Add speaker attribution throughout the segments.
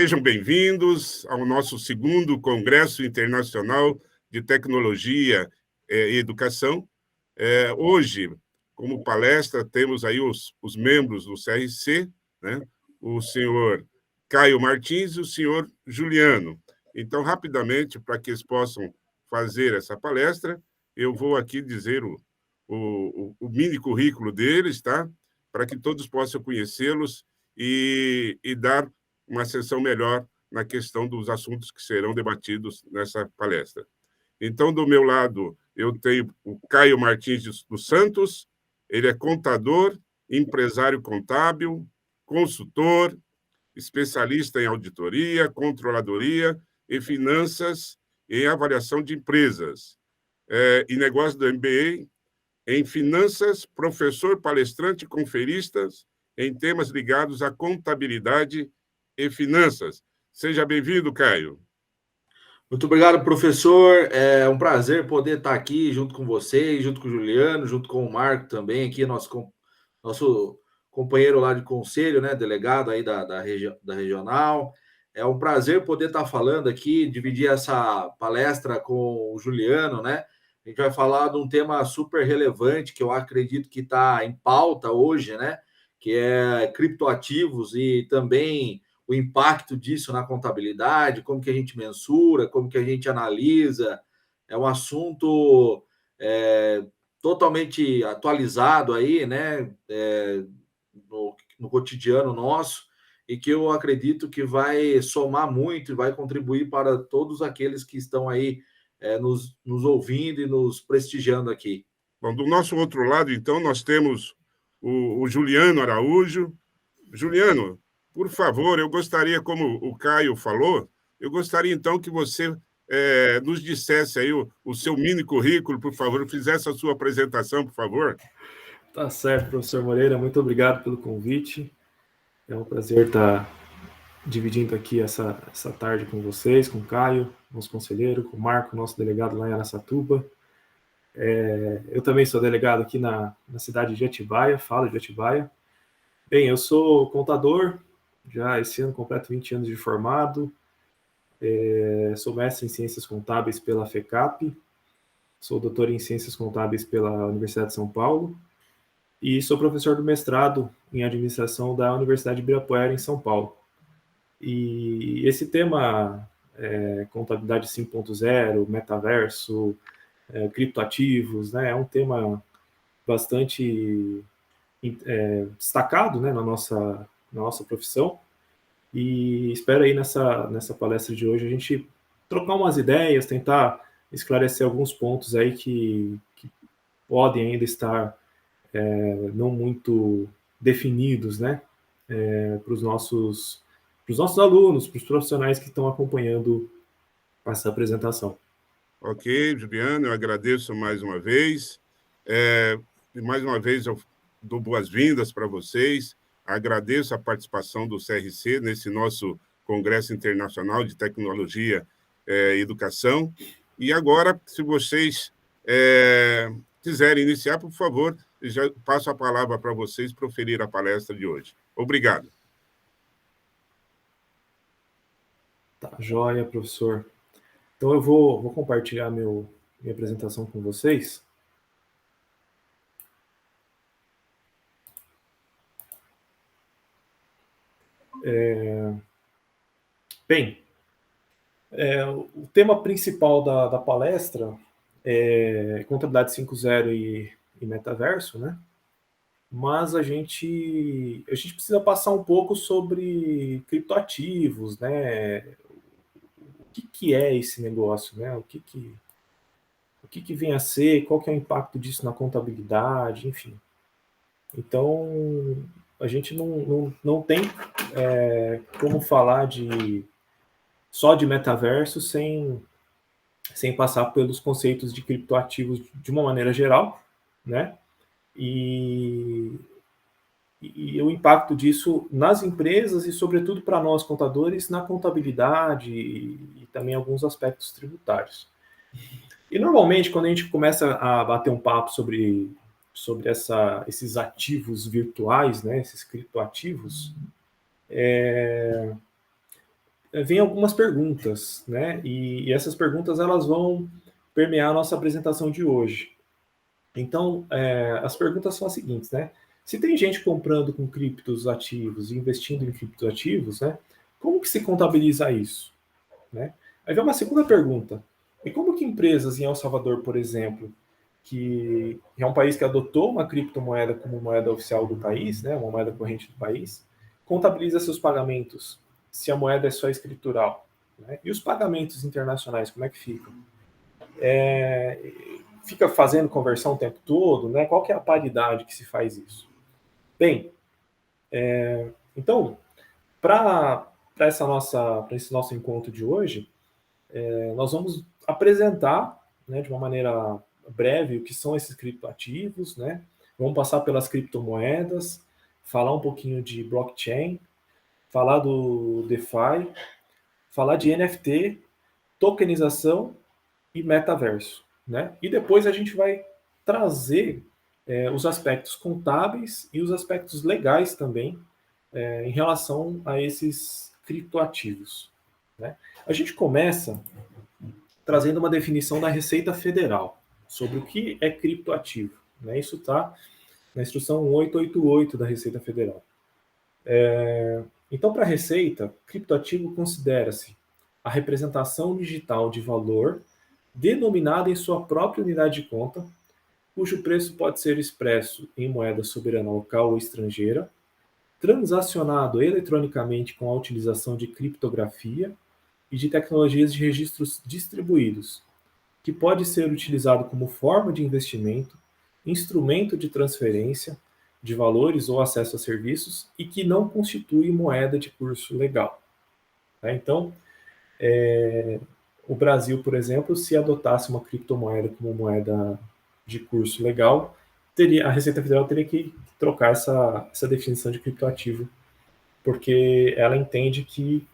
Speaker 1: Sejam bem-vindos ao nosso segundo Congresso Internacional de Tecnologia e Educação. Hoje, como palestra, temos aí os membros do CRC, né? O senhor Caio Martins e o senhor Juliano. Então, rapidamente, para que eles possam fazer essa palestra, eu vou aqui dizer o mini currículo deles, tá? Para que todos possam conhecê-los e dar uma sessão melhor na questão dos assuntos que serão debatidos nessa palestra. Então, do meu lado, eu tenho o Caio Martins dos Santos, ele é contador, empresário contábil, consultor, especialista em auditoria, controladoria e finanças e avaliação de empresas. E negócio do MBA em finanças, professor, palestrante e conferistas em temas ligados à contabilidade e finanças. Seja bem-vindo, Caio.
Speaker 2: Muito obrigado, professor. É um prazer poder estar aqui junto com vocês, junto com o Juliano, junto com o Marco também, aqui, nosso companheiro lá de conselho, né, delegado aí da regional. É um prazer poder estar falando aqui, dividir essa palestra com o Juliano, né? A gente vai falar de um tema super relevante que eu acredito que está em pauta hoje, né? Que é criptoativos e também o impacto disso na contabilidade, como que a gente mensura, como que a gente analisa. É um assunto totalmente atualizado aí, né? No cotidiano nosso, e que eu acredito que vai somar muito e vai contribuir para todos aqueles que estão aí nos ouvindo e nos prestigiando aqui.
Speaker 1: Bom, do nosso outro lado, então, nós temos o Juliano Araújo. Juliano, por favor, eu gostaria, como o Caio falou, eu gostaria, então, que você nos dissesse aí o seu mini currículo, por favor, fizesse a sua apresentação, por favor.
Speaker 3: Tá certo, professor Moreira, muito obrigado pelo convite. É um prazer estar dividindo aqui essa tarde com vocês, com o Caio, nosso conselheiro, com o Marco, nosso delegado lá em Araçatuba. Eu também sou delegado aqui na cidade de Atibaia, falo de Atibaia. Bem, eu sou contador, já esse ano completo 20 anos de formado, sou mestre em Ciências Contábeis pela FECAP, sou doutor em Ciências Contábeis pela Universidade de São Paulo e sou professor do mestrado em Administração da Universidade de Ibirapuera, em São Paulo. E esse tema, contabilidade 5.0, metaverso, criptoativos, né, é um tema bastante destacado, né, na nossa profissão, e espero aí nessa palestra de hoje a gente trocar umas ideias, tentar esclarecer alguns pontos aí que podem ainda estar não muito definidos, né, para os nossos alunos, para os profissionais que estão acompanhando essa apresentação.
Speaker 1: Ok, Juliano, eu agradeço mais uma vez. Mais uma vez, eu dou boas-vindas para vocês. Agradeço a participação do CRC nesse nosso Congresso Internacional de Tecnologia e Educação. E agora, se vocês quiserem iniciar, por favor, já passo a palavra para vocês proferir a palestra de hoje. Obrigado.
Speaker 3: Tá, joia, professor. Então, eu vou compartilhar minha apresentação com vocês. Bem, o tema principal da palestra é contabilidade 5.0 e metaverso, né? Mas a gente precisa passar um pouco sobre criptoativos, né? O que é esse negócio, né? O que vem a ser, qual que é o impacto disso na contabilidade, enfim. Então, a gente não tem como falar só de metaverso sem passar pelos conceitos de criptoativos de uma maneira geral, né? E o impacto disso nas empresas e, sobretudo, para nós contadores, na contabilidade e também alguns aspectos tributários. E, normalmente, quando a gente começa a bater um papo sobre esses ativos virtuais, né, esses criptoativos, vem algumas perguntas, né? E essas perguntas elas vão permear a nossa apresentação de hoje. Então, as perguntas são as seguintes, né? Se tem gente comprando com criptos ativos e investindo em criptos ativos, né? Como que se contabiliza isso, né? Aí vem uma segunda pergunta. E como que empresas em El Salvador, por exemplo, que é um país que adotou uma criptomoeda como moeda oficial do país, né, uma moeda corrente do país, contabiliza seus pagamentos se a moeda é só escritural, né? E os pagamentos internacionais, como é que ficam? Fica fazendo conversão o tempo todo, né? Qual que é a paridade que se faz isso? Bem, então, para esse nosso encontro de hoje, nós vamos apresentar, né, de uma maneira breve o que são esses criptoativos, né? Vamos passar pelas criptomoedas, falar um pouquinho de blockchain, falar do DeFi, falar de NFT, tokenização e metaverso, né? E depois a gente vai trazer os aspectos contábeis e os aspectos legais também em relação a esses criptoativos, né? A gente começa trazendo uma definição da Receita Federal sobre o que é criptoativo, né? Isso está na instrução 888 da Receita Federal. Então, para a Receita, criptoativo considera-se a representação digital de valor denominada em sua própria unidade de conta, cujo preço pode ser expresso em moeda soberana local ou estrangeira, transacionado eletronicamente com a utilização de criptografia e de tecnologias de registros distribuídos, que pode ser utilizado como forma de investimento, instrumento de transferência de valores ou acesso a serviços e que não constitui moeda de curso legal. Então, o Brasil, por exemplo, se adotasse uma criptomoeda como moeda de curso legal, a Receita Federal teria que trocar essa definição de criptoativo, porque ela entende que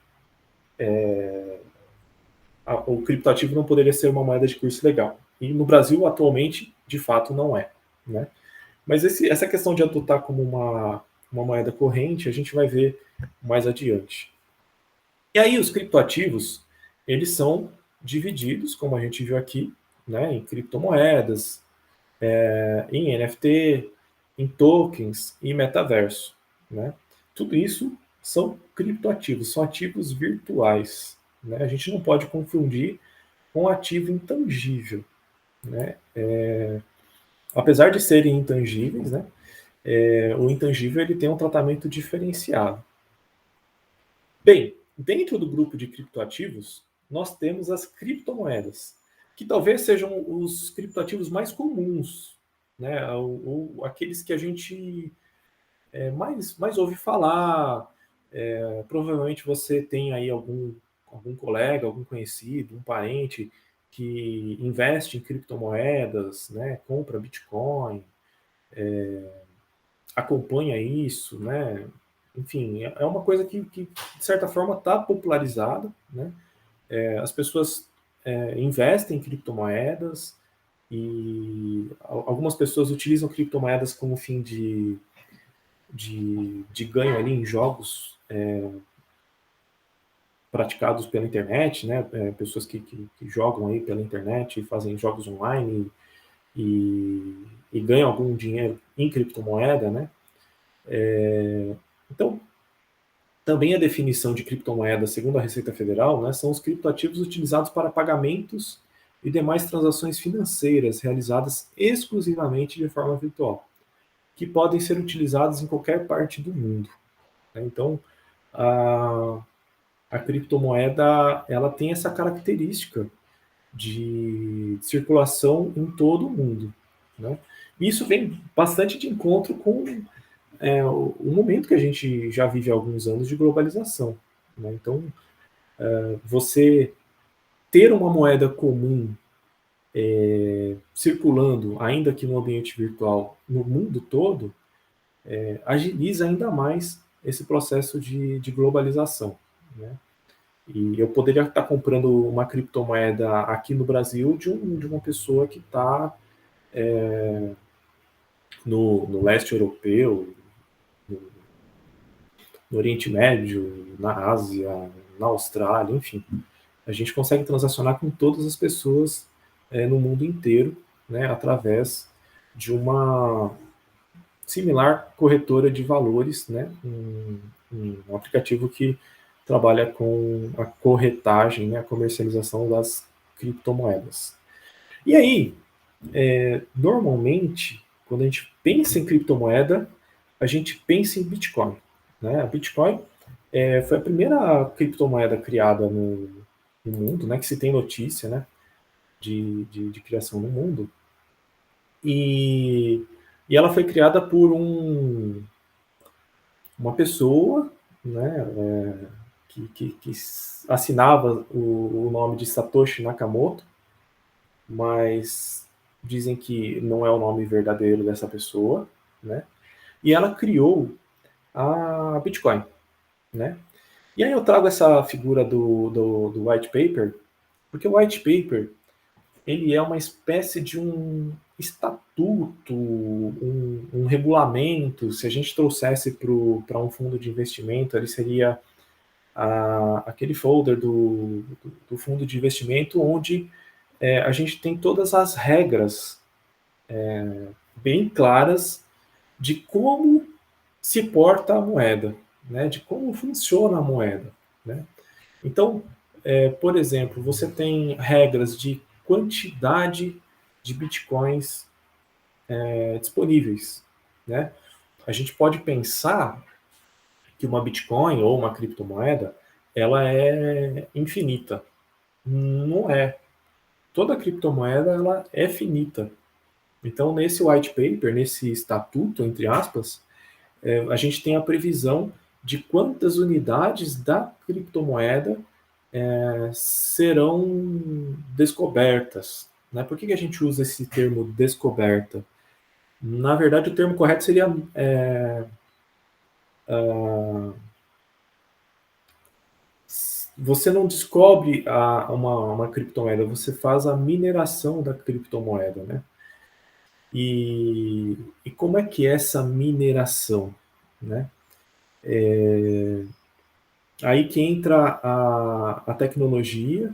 Speaker 3: o criptoativo não poderia ser uma moeda de curso legal. E no Brasil, atualmente, de fato, não é, né? Mas essa questão de adotar como uma moeda corrente, a gente vai ver mais adiante. E aí, os criptoativos, eles são divididos, como a gente viu aqui, né, em criptomoedas, em NFT, em tokens e metaverso, né? Tudo isso são criptoativos, são ativos virtuais, né? A gente não pode confundir com ativo intangível, né? Apesar de serem intangíveis, né? O intangível ele tem um tratamento diferenciado. Bem, dentro do grupo de criptoativos, nós temos as criptomoedas, que talvez sejam os criptoativos mais comuns, né? Ou aqueles que a gente mais ouve falar. Provavelmente você tem aí algum colega, algum conhecido, um parente que investe em criptomoedas, né? Compra Bitcoin, acompanha isso, né? Enfim, é uma coisa que de certa forma está popularizada, né? As pessoas investem em criptomoedas e algumas pessoas utilizam criptomoedas como fim de ganho ali em jogos praticados pela internet, né? Pessoas que jogam aí pela internet e fazem jogos online e ganham algum dinheiro em criptomoeda, né? Então, também a definição de criptomoeda, segundo a Receita Federal, né, são os criptoativos utilizados para pagamentos e demais transações financeiras realizadas exclusivamente de forma virtual, que podem ser utilizados em qualquer parte do mundo, né? Então, a criptomoeda ela tem essa característica de circulação em todo o mundo, né? Isso vem bastante de encontro com o momento que a gente já vive há alguns anos de globalização, né? Então, você ter uma moeda comum circulando, ainda que no ambiente virtual, no mundo todo, agiliza ainda mais esse processo de globalização, né? E eu poderia estar comprando uma criptomoeda aqui no Brasil de uma pessoa que está no leste europeu, no Oriente Médio, na Ásia, na Austrália, enfim. A gente consegue transacionar com todas as pessoas no mundo inteiro, né, através de uma similar corretora de valores, né, um aplicativo que trabalha com a corretagem, né, a comercialização das criptomoedas. E aí, normalmente, quando a gente pensa em criptomoeda, a gente pensa em Bitcoin. Né? A Bitcoin foi a primeira criptomoeda criada no mundo, né, que se tem notícia, né, de criação no mundo. E ela foi criada por uma pessoa, né, que assinava o nome de Satoshi Nakamoto, mas dizem que não é o nome verdadeiro dessa pessoa, né? E ela criou a Bitcoin, né? E aí eu trago essa figura do white paper, porque o white paper ele é uma espécie de um estatuto, um regulamento. Se a gente trouxesse para um fundo de investimento, ele seria aquele folder do fundo de investimento onde a gente tem todas as regras bem claras de como se porta a moeda, né? De como funciona a moeda. Né? Então, por exemplo, você tem regras de quantidade de bitcoins disponíveis. Né? A gente pode pensar que uma bitcoin ou uma criptomoeda ela é infinita. Não é. Toda criptomoeda ela é finita. Então, nesse white paper, nesse estatuto, entre aspas, a gente tem a previsão de quantas unidades da criptomoeda serão descobertas. Né? Por que a gente usa esse termo descoberta? Na verdade, o termo correto seria você não descobre uma criptomoeda, você faz a mineração da criptomoeda, né? E como é que é essa mineração, né? Aí que entra a tecnologia,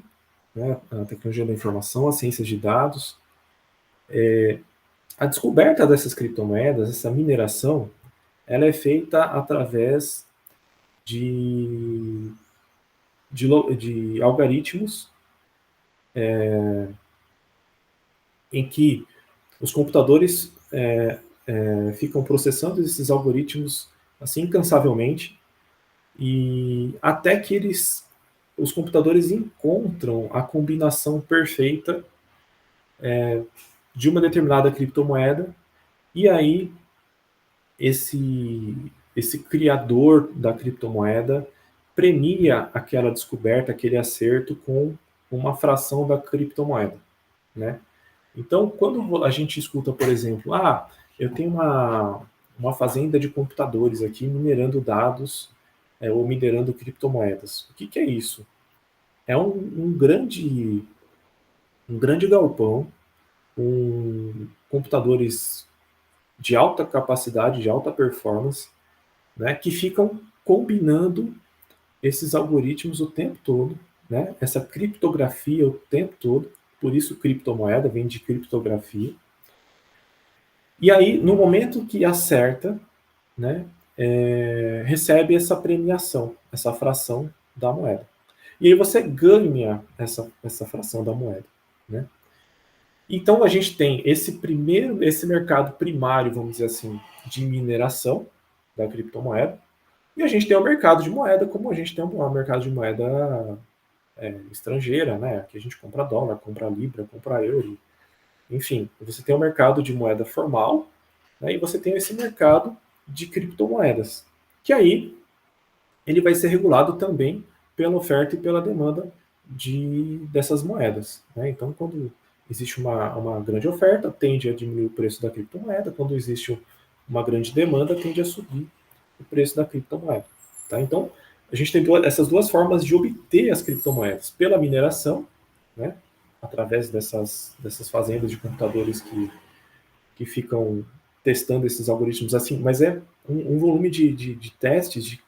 Speaker 3: né? A tecnologia da informação, as ciências de dados. A descoberta dessas criptomoedas, essa mineração, ela é feita através de algoritmos em que os computadores ficam processando esses algoritmos assim incansavelmente e até que os computadores encontram a combinação perfeita de uma determinada criptomoeda e aí esse criador da criptomoeda premia aquela descoberta, aquele acerto com uma fração da criptomoeda, né? Então, quando a gente escuta, por exemplo, eu tenho uma fazenda de computadores aqui minerando dados ou minerando criptomoedas. O que é isso? É um grande galpão com computadores de alta capacidade, de alta performance, né, que ficam combinando esses algoritmos o tempo todo, né, essa criptografia o tempo todo, por isso criptomoeda vem de criptografia. E aí, no momento que acerta, né, recebe essa premiação, essa fração da moeda. E aí você ganha essa fração da moeda, né? Então a gente tem esse mercado primário, vamos dizer assim, de mineração da criptomoeda, e a gente tem o mercado de moeda, como a gente tem o mercado de moeda estrangeira, né? Que a gente compra dólar, compra libra, compra euro, enfim, você tem o mercado de moeda formal, né? E você tem esse mercado de criptomoedas, que aí ele vai ser regulado também pela oferta e pela demanda dessas moedas, né? Então, quando existe uma grande oferta, tende a diminuir o preço da criptomoeda. Quando existe uma grande demanda, tende a subir o preço da criptomoeda. Tá? Então, a gente tem essas duas formas de obter as criptomoedas. Pela mineração, né? Através dessas fazendas de computadores que ficam testando esses algoritmos assim, mas é um volume de testes, de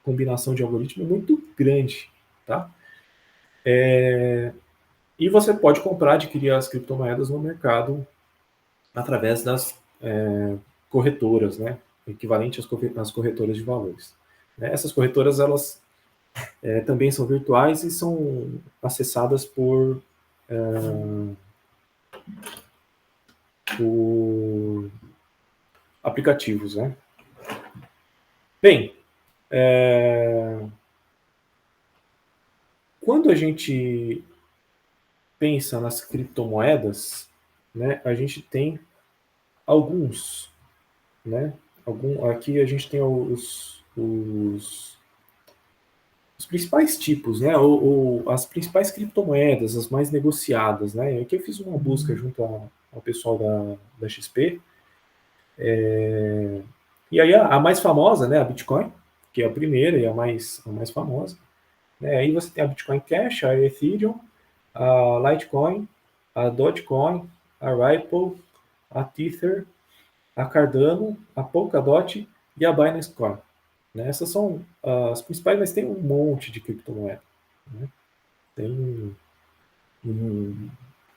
Speaker 3: combinação de algoritmo muito grande, tá? E você pode comprar, adquirir as criptomoedas no mercado através das corretoras, né? Equivalente às corretoras de valores. Essas corretoras, elas também são virtuais e são acessadas por aplicativos, né? Bem, quando a gente pensa nas criptomoedas, né, a gente tem alguns, né? Aqui a gente tem os principais tipos, né? Ou as principais criptomoedas, as mais negociadas, né? Aqui eu fiz uma busca junto ao pessoal da XP. E aí a mais famosa, né? A Bitcoin, que é a primeira e a mais famosa. Né? Aí você tem a Bitcoin Cash, a Ethereum, a Litecoin, a Dogecoin, a Ripple, a Tether, a Cardano, a Polkadot e a Binance Coin. Né? Essas são as principais, mas tem um monte de criptomoeda. Né? Tem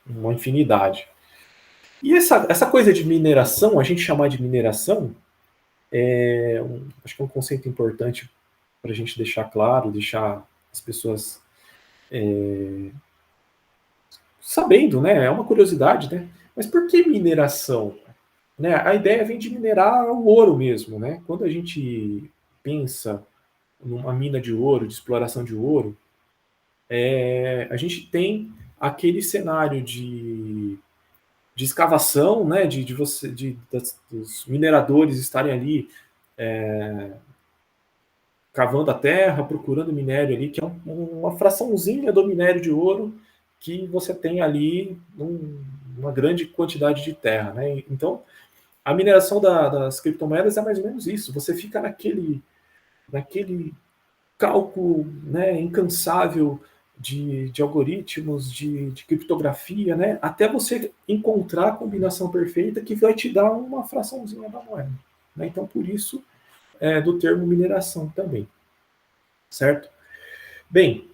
Speaker 3: uma infinidade. E essa coisa de mineração, a gente chamar de mineração, acho que é um conceito importante para a gente deixar claro, deixar as pessoas sabendo, né? É uma curiosidade, né? Mas por que mineração? Né? A ideia vem de minerar o ouro mesmo, né? Quando a gente pensa numa mina de ouro, de exploração de ouro, a gente tem aquele cenário de escavação, né? Dos mineradores estarem ali cavando a terra, procurando minério ali, que é uma fraçãozinha do minério de ouro que você tem ali uma grande quantidade de terra, né? Então, a mineração das criptomoedas é mais ou menos isso. Você fica naquele cálculo, né, incansável de algoritmos, de criptografia, né, até você encontrar a combinação perfeita que vai te dar uma fraçãozinha da moeda. Né? Então, por isso, do termo mineração também. Certo? Bem,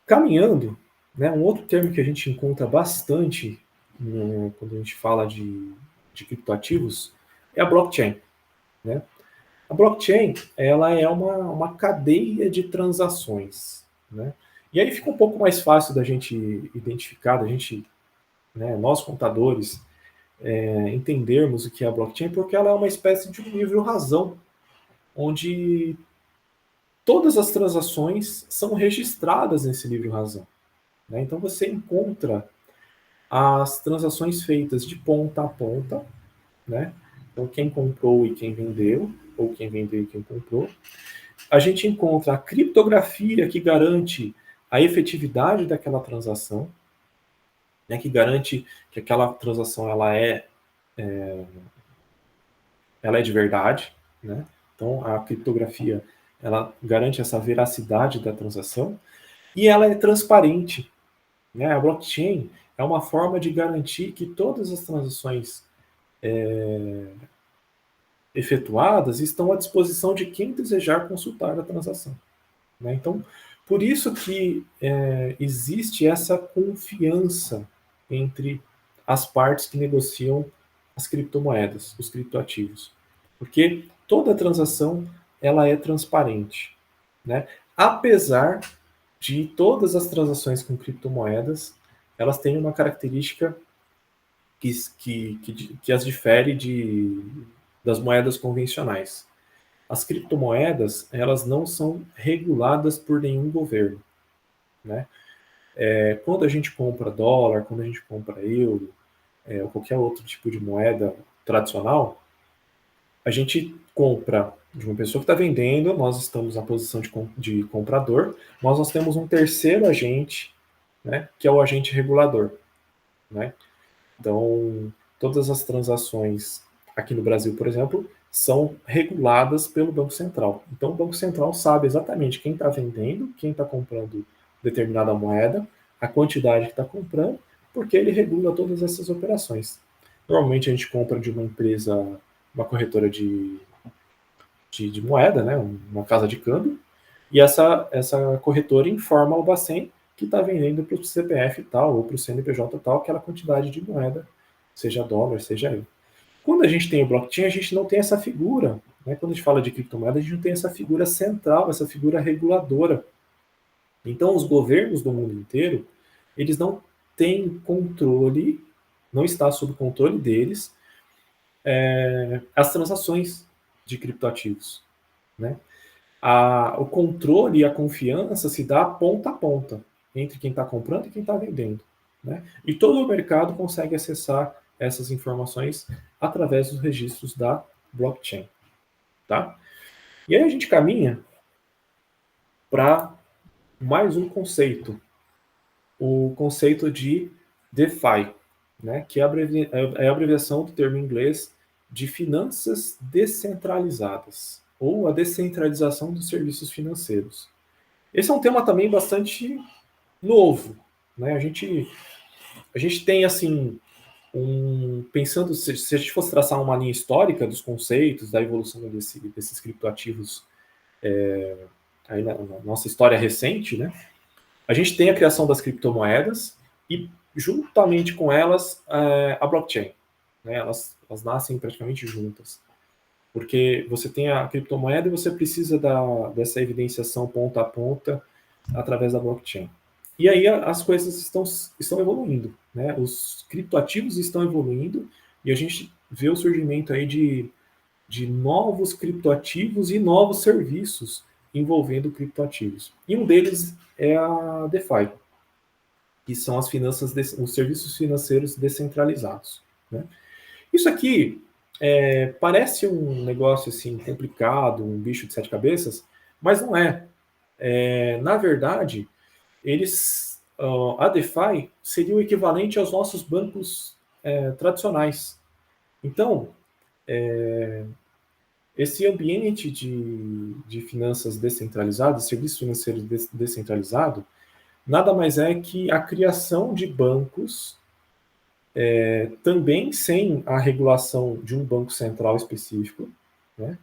Speaker 3: caminhando, né, um outro termo que a gente encontra bastante quando a gente fala de criptoativos é a blockchain. Né? A blockchain, ela é uma cadeia de transações. Né? E aí fica um pouco mais fácil da gente identificar, né, nós contadores, entendermos o que é a blockchain, porque ela é uma espécie de um livro-razão, onde todas as transações são registradas nesse livro-razão. Né? Então você encontra as transações feitas de ponta a ponta, né? Então quem comprou e quem vendeu, ou quem vendeu e quem comprou. A gente encontra a criptografia que garante a efetividade daquela transação, né? Que garante que aquela transação ela é de verdade, né? Então a criptografia ela garante essa veracidade da transação e ela é transparente. Né? A blockchain é uma forma de garantir que todas as transações efetuadas estão à disposição de quem desejar consultar a transação. Né? Então, por isso que existe essa confiança entre as partes que negociam as criptomoedas, os criptoativos. Porque toda transação ela é transparente. Né? Apesar de todas as transações com criptomoedas, elas têm uma característica que as difere das moedas convencionais. As criptomoedas, elas não são reguladas por nenhum governo. Né? Quando a gente compra dólar, quando a gente compra euro, ou qualquer outro tipo de moeda tradicional, a gente compra de uma pessoa que está vendendo, nós estamos na posição de comprador, mas nós temos um terceiro agente, né, que é o agente regulador. Né? Então, todas as transações aqui no Brasil, por exemplo, são reguladas pelo Banco Central. Então, o Banco Central sabe exatamente quem está vendendo, quem está comprando determinada moeda, a quantidade que está comprando, porque ele regula todas essas operações. Normalmente a gente compra de uma empresa, uma corretora de moeda, né, uma casa de câmbio, E essa corretora informa ao Bacen que está vendendo para o CPF tal ou para o CNPJ tal aquela quantidade de moeda, seja dólar, seja euro. Quando a gente tem o blockchain, a gente não tem essa figura. Né? Quando a gente fala de criptomoeda, a gente não tem essa figura central, essa figura reguladora. Então, os governos do mundo inteiro, eles não têm controle, não está sob controle deles, as transações de criptoativos. Né? O controle e a confiança se dá ponta a ponta entre quem está comprando e quem está vendendo. Né? E todo o mercado consegue acessar essas informações através dos registros da blockchain. Tá? E aí a gente caminha para mais um conceito, o conceito de DeFi, né? Que é a abreviação do termo em inglês de finanças descentralizadas, ou a descentralização dos serviços financeiros. Esse é um tema também bastante novo. Né? A gente tem, assim, pensando, se a gente fosse traçar uma linha histórica dos conceitos, da evolução desses criptoativos aí na nossa história recente, né? A gente tem a criação das criptomoedas e, juntamente com elas, a blockchain. Né? Elas nascem praticamente juntas. Porque você tem a criptomoeda e você precisa dessa evidenciação ponta a ponta através da blockchain. E aí as coisas estão evoluindo. Né? Os criptoativos estão evoluindo e a gente vê o surgimento aí de novos criptoativos e novos serviços envolvendo criptoativos. E um deles é a DeFi, que são os serviços financeiros descentralizados. Né? Isso aqui parece um negócio assim complicado, um bicho de sete cabeças, mas não é. Na verdade, a DeFi seria o equivalente aos nossos bancos tradicionais. Então, esse ambiente de finanças descentralizadas, serviço financeiro descentralizado, nada mais é que a criação de bancos, também sem a regulação de um banco central específico, né,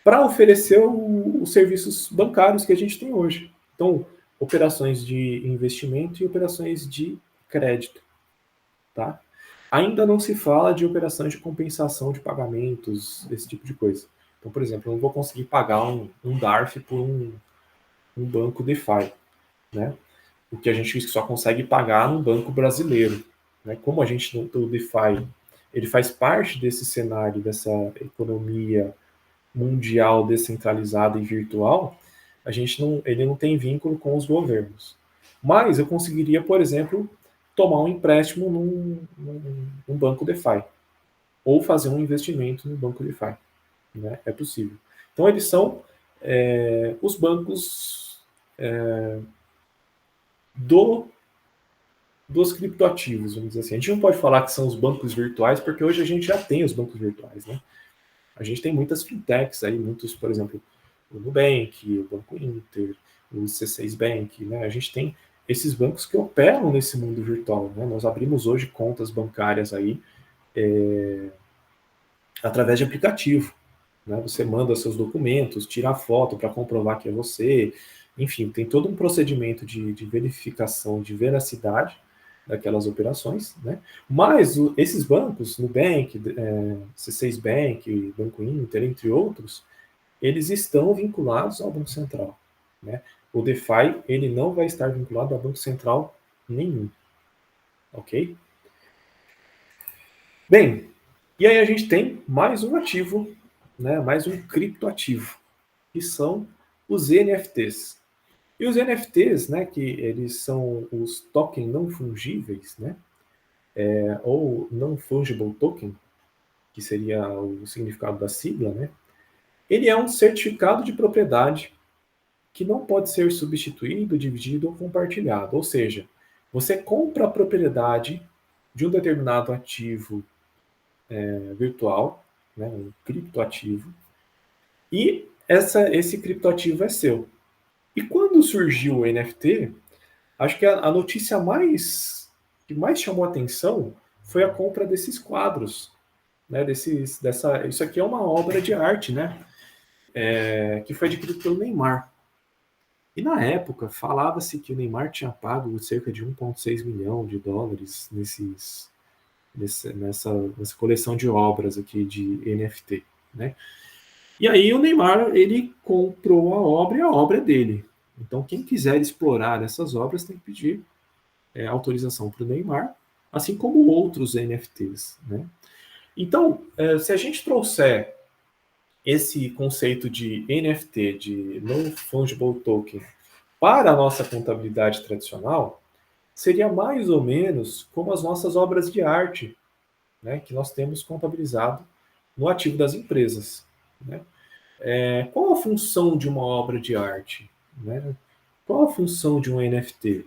Speaker 3: para oferecer os serviços bancários que a gente tem hoje. Então, operações de investimento e operações de crédito. Tá? Ainda não se fala de operações de compensação de pagamentos, esse tipo de coisa. Então, por exemplo, eu não vou conseguir pagar um DARF por um banco DeFi, né? O que a gente só consegue pagar num banco brasileiro. Né? Como o DeFi ele faz parte desse cenário, dessa economia mundial descentralizada e virtual, ele não tem vínculo com os governos. Mas eu conseguiria, por exemplo, tomar um empréstimo num banco DeFi, ou fazer um investimento no banco DeFi. Né? É possível. Então, eles são os bancos dos criptoativos, vamos dizer assim. A gente não pode falar que são os bancos virtuais, porque hoje a gente já tem os bancos virtuais. Né? A gente tem muitas fintechs aí, por exemplo, o Nubank, o Banco Inter, o C6 Bank. Né? A gente tem esses bancos que operam nesse mundo virtual. Né? Nós abrimos hoje contas bancárias aí através de aplicativo. Né? Você manda seus documentos, tira a foto para comprovar que é você. Enfim, tem todo um procedimento de verificação de veracidade daquelas operações. Né? Mas esses bancos, Nubank, C6 Bank, Banco Inter, entre outros, eles estão vinculados ao Banco Central. Né? O DeFi ele não vai estar vinculado a Banco Central nenhum. Ok? Bem, e aí a gente tem mais um ativo, né, mais um criptoativo, que são os NFTs. E os NFTs, né, que eles são os tokens não fungíveis, né, ou non-fungible token, que seria o significado da sigla, né, ele é um certificado de propriedade que não pode ser substituído, dividido ou compartilhado. Ou seja, você compra a propriedade de um determinado ativo virtual, né, um criptoativo, e esse criptoativo é seu. E quando surgiu o NFT, acho que a notícia que mais chamou a atenção foi a compra desses quadros. Né, isso aqui é uma obra de arte, né, que foi adquirido pelo Neymar. E na época, falava-se que o Neymar tinha pago cerca de 1,6 milhão de dólares nessa coleção de obras aqui de NFT, né? E aí o Neymar, ele comprou a obra e a obra é dele. Então, quem quiser explorar essas obras tem que pedir autorização para o Neymar, assim como outros NFTs, né? Então, se a gente trouxer esse conceito de NFT, de Non-Fungible Token, para a nossa contabilidade tradicional, seria mais ou menos como as nossas obras de arte, né, que nós temos contabilizado no ativo das empresas, né? Qual a função de uma obra de arte, né? Qual a função de um NFT?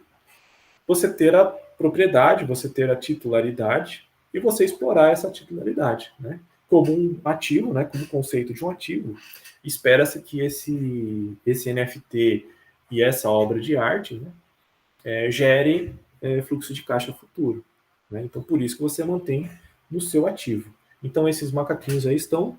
Speaker 3: Você ter a propriedade, você ter a titularidade e você explorar essa titularidade, né? Como um ativo, né? Como conceito de um ativo, espera-se que esse NFT e essa obra de arte, né, gere fluxo de caixa futuro, né? Então, por isso que você mantém no seu ativo. Então, esses macaquinhos aí estão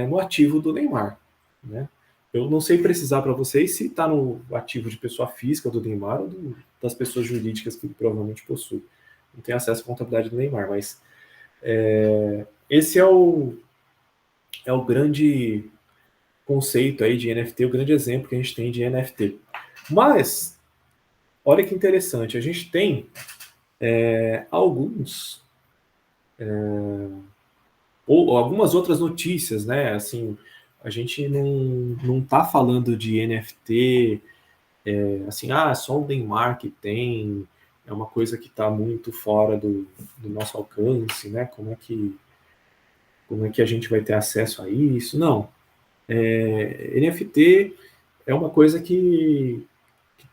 Speaker 3: no ativo do Neymar, né? Eu não sei precisar para vocês se está no ativo de pessoa física do Neymar ou das pessoas jurídicas que ele provavelmente possui. Não tenho acesso à contabilidade do Neymar, mas esse é o grande conceito aí de NFT, o grande exemplo que a gente tem de NFT. Mas, olha que interessante, a gente tem algumas outras notícias, né? Assim, a gente não está falando de NFT, assim, só o Neymar que tem, é uma coisa que está muito fora do nosso alcance, né? Como é que a gente vai ter acesso a isso? Não. NFT é uma coisa que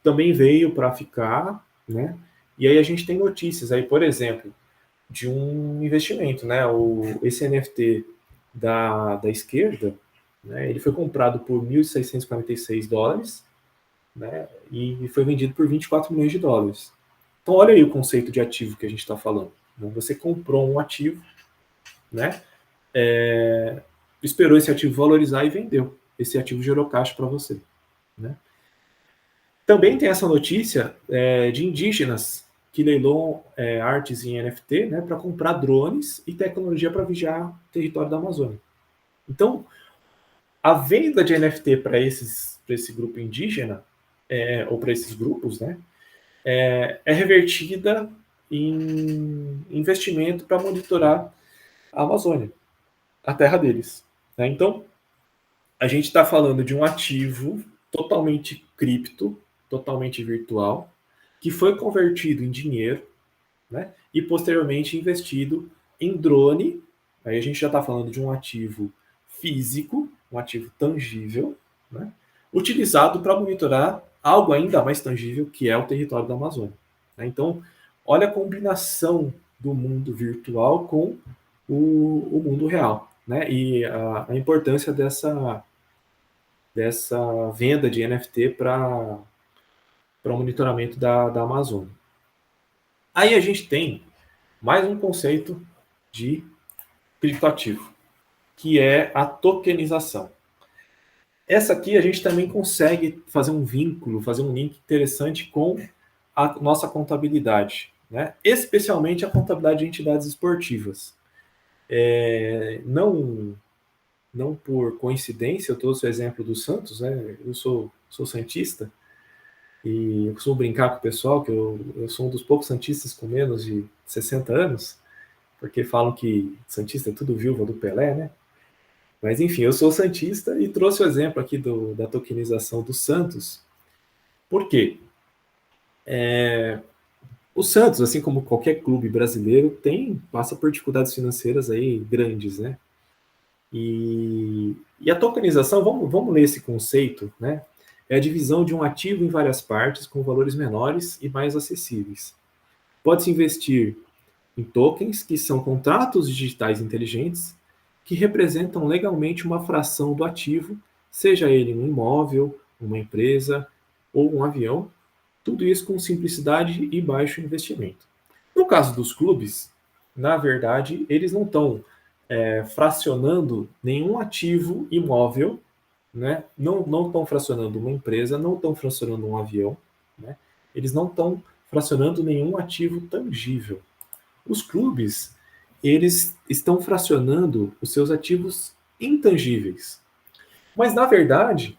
Speaker 3: também veio para ficar, né? E aí a gente tem notícias aí, por exemplo, de um investimento, né? Esse NFT da esquerda, né? Ele foi comprado por 1.646 dólares, né? E foi vendido por 24 milhões de dólares. Então, olha aí o conceito de ativo que a gente está falando, né? Você comprou um ativo, né? Esperou esse ativo valorizar e vendeu. Esse ativo gerou caixa para você, né? Também tem essa notícia de indígenas que leiloam artes em NFT, né, para comprar drones e tecnologia para vigiar o território da Amazônia. Então, a venda de NFT para esse grupo indígena, ou para esses grupos, né, é revertida em investimento para monitorar a Amazônia, a terra deles, né? Então, a gente está falando de um ativo totalmente cripto, totalmente virtual, que foi convertido em dinheiro, né? E posteriormente investido em drone. Aí a gente já está falando de um ativo físico, um ativo tangível, né? Utilizado para monitorar algo ainda mais tangível, que é o território da Amazônia, né? Então, olha a combinação do mundo virtual com o mundo real, né? E a importância dessa venda de NFT para o monitoramento da Amazônia. Aí a gente tem mais um conceito de criptoativo, que é a tokenização. Essa aqui a gente também consegue fazer um vínculo, fazer um link interessante com a nossa contabilidade, né? Especialmente a contabilidade de entidades esportivas. Não por coincidência, eu trouxe o exemplo do Santos, né? Eu sou santista, e eu costumo brincar com o pessoal que eu sou um dos poucos santistas com menos de 60 anos, porque falam que santista é tudo viúva do Pelé, né? Mas enfim, eu sou santista e trouxe o exemplo aqui da tokenização do Santos. Por quê? O Santos, assim como qualquer clube brasileiro, passa por dificuldades financeiras aí grandes, né? E a tokenização, vamos ler esse conceito, né? É a divisão de um ativo em várias partes com valores menores e mais acessíveis. Pode-se investir em tokens, que são contratos digitais inteligentes, que representam legalmente uma fração do ativo, seja ele um imóvel, uma empresa ou um avião, tudo isso com simplicidade e baixo investimento. No caso dos clubes, na verdade, eles não estão fracionando nenhum ativo imóvel, né, não estão fracionando uma empresa, não estão fracionando um avião, né, eles não estão fracionando nenhum ativo tangível. Os clubes, eles estão fracionando os seus ativos intangíveis. Mas, na verdade,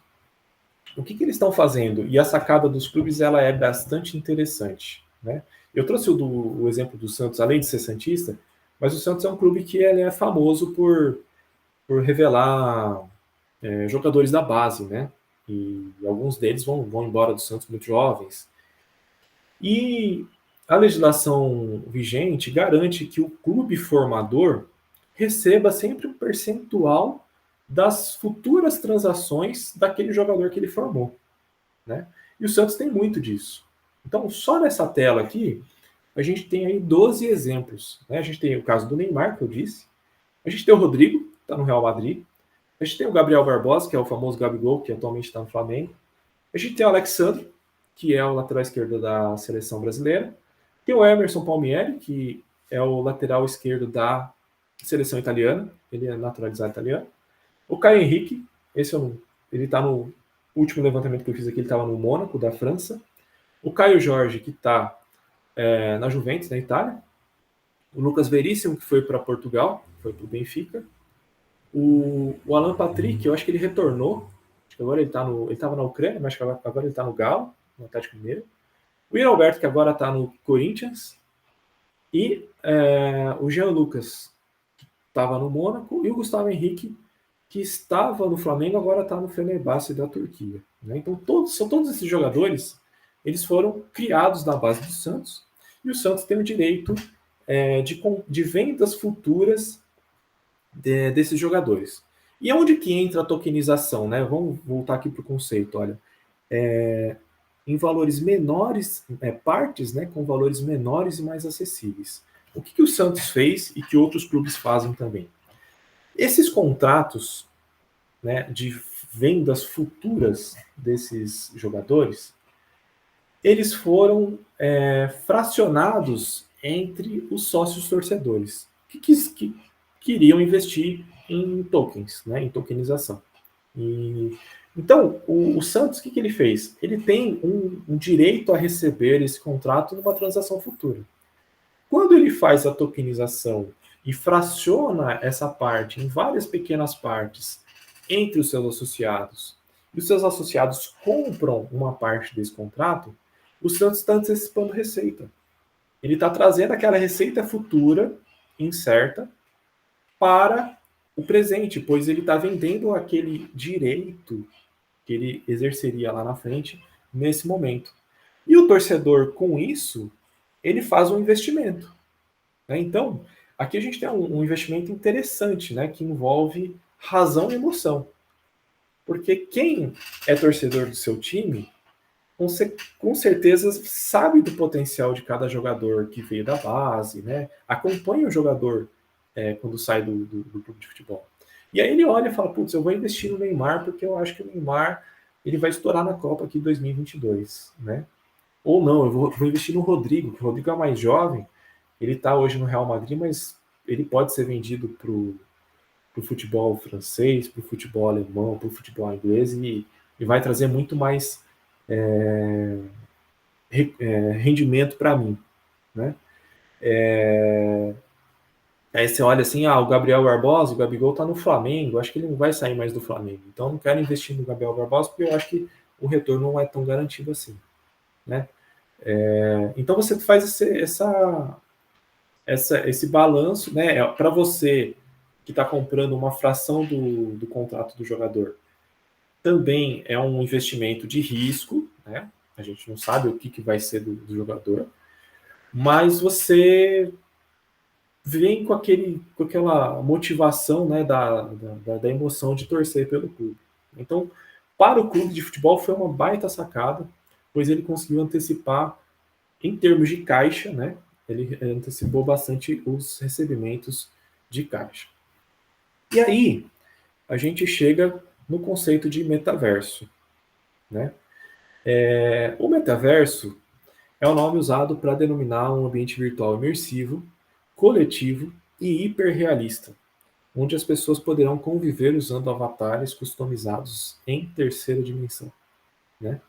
Speaker 3: o que eles estão fazendo? E a sacada dos clubes ela é bastante interessante, né? Eu trouxe o exemplo do Santos, além de ser santista, mas o Santos é um clube que ele é famoso por revelar jogadores da base, né? E alguns deles vão embora do Santos muito jovens. E a legislação vigente garante que o clube formador receba sempre um percentual das futuras transações daquele jogador que ele formou, né? E o Santos tem muito disso. Então, só nessa tela aqui, a gente tem aí 12 exemplos, né? A gente tem o caso do Neymar, que eu disse. A gente tem o Rodrigo, que está no Real Madrid. A gente tem o Gabriel Barbosa, que é o famoso Gabigol, que atualmente está no Flamengo. A gente tem o Alexandre, que é o lateral esquerdo da seleção brasileira. Tem o Emerson Palmieri, que é o lateral esquerdo da seleção italiana. Ele é naturalizado italiano. O Caio Henrique, ele está no último levantamento que eu fiz aqui, ele estava no Mônaco, da França. O Caio Jorge, que está na Juventus, na Itália. O Lucas Veríssimo, que foi para Portugal, foi para o Benfica. O Alan Patrick, eu acho que ele retornou. Acho que agora ele estava na Ucrânia, mas acho que agora ele está no Galo, no Atlético Mineiro. O Yuri Alberto, que agora está no Corinthians. E o Jean Lucas, que estava no Mônaco. E o Gustavo Henrique, que estava no Flamengo, agora está no Fenerbahçe da Turquia, né? Então, são todos esses jogadores, eles foram criados na base do Santos, e o Santos tem o direito de vendas futuras desses jogadores. E onde que entra a tokenização, né? Vamos voltar aqui para o conceito, olha. Em valores menores, partes, né, com valores menores e mais acessíveis. O que o Santos fez e que outros clubes fazem também? Esses contratos, né, de vendas futuras desses jogadores, eles foram fracionados entre os sócios torcedores que queriam investir em tokens, né, em tokenização. Então, o Santos, o que ele fez? Ele tem um direito a receber esse contrato numa transação futura. Quando ele faz a tokenização e fraciona essa parte em várias pequenas partes entre os seus associados, e os seus associados compram uma parte desse contrato, o Santos está antecipando receita. Ele está trazendo aquela receita futura, incerta, para o presente, pois ele está vendendo aquele direito que ele exerceria lá na frente, nesse momento. E o torcedor, com isso, ele faz um investimento, né? Então, aqui a gente tem um investimento interessante, né, que envolve razão e emoção. Porque quem é torcedor do seu time, com certeza sabe do potencial de cada jogador que veio da base, né? Acompanha o jogador quando sai do clube de futebol. E aí ele olha e fala, putz, eu vou investir no Neymar porque eu acho que o Neymar ele vai estourar na Copa aqui em 2022, né? Ou não, eu vou investir no Rodrigo, que o Rodrigo é mais jovem, ele está hoje no Real Madrid, mas ele pode ser vendido para o futebol francês, para o futebol alemão, para o futebol inglês e vai trazer muito mais rendimento para mim, né? Aí você olha assim, o Gabriel Barbosa, o Gabigol tá no Flamengo, acho que ele não vai sair mais do Flamengo, então eu não quero investir no Gabriel Barbosa porque eu acho que o retorno não é tão garantido assim, né? Então você faz esse balanço, né? Para você que está comprando uma fração do contrato do jogador, também é um investimento de risco, né? A gente não sabe o que vai ser do jogador, mas você vem com aquela motivação, né, da emoção de torcer pelo clube. Então, para o clube de futebol foi uma baita sacada, pois ele conseguiu antecipar em termos de caixa, né? Ele antecipou bastante os recebimentos de caixa. E aí, a gente chega no conceito de metaverso, né? O metaverso é o nome usado para denominar um ambiente virtual imersivo, coletivo e hiperrealista, onde as pessoas poderão conviver usando avatares customizados em terceira dimensão, né?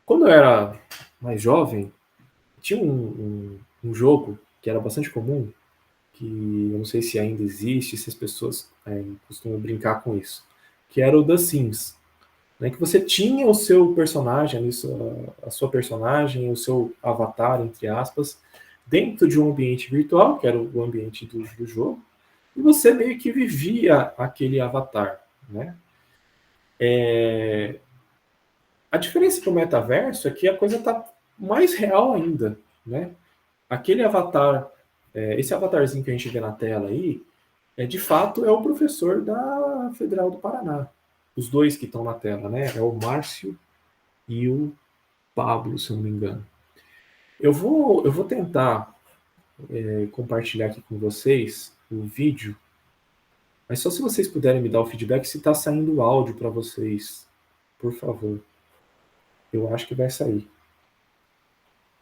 Speaker 3: Quando eu era mais jovem, tinha um jogo que era bastante comum, que eu não sei se ainda existe, se as pessoas costumam brincar com isso, que era o The Sims, né? Que você tinha o seu personagem, a sua personagem, o seu avatar, entre aspas, dentro de um ambiente virtual, que era o ambiente do jogo, e você meio que vivia aquele avatar, né? A diferença para o metaverso é que a coisa está mais real ainda, né? Aquele avatar, esse avatarzinho que a gente vê na tela aí, de fato é o professor da Federal do Paraná. Os dois que estão na tela, né? É o Márcio e o Pablo, se eu não me engano. Eu vou tentar compartilhar aqui com vocês o vídeo, mas só se vocês puderem me dar o feedback se está saindo o áudio para vocês, por favor. Eu acho que vai sair.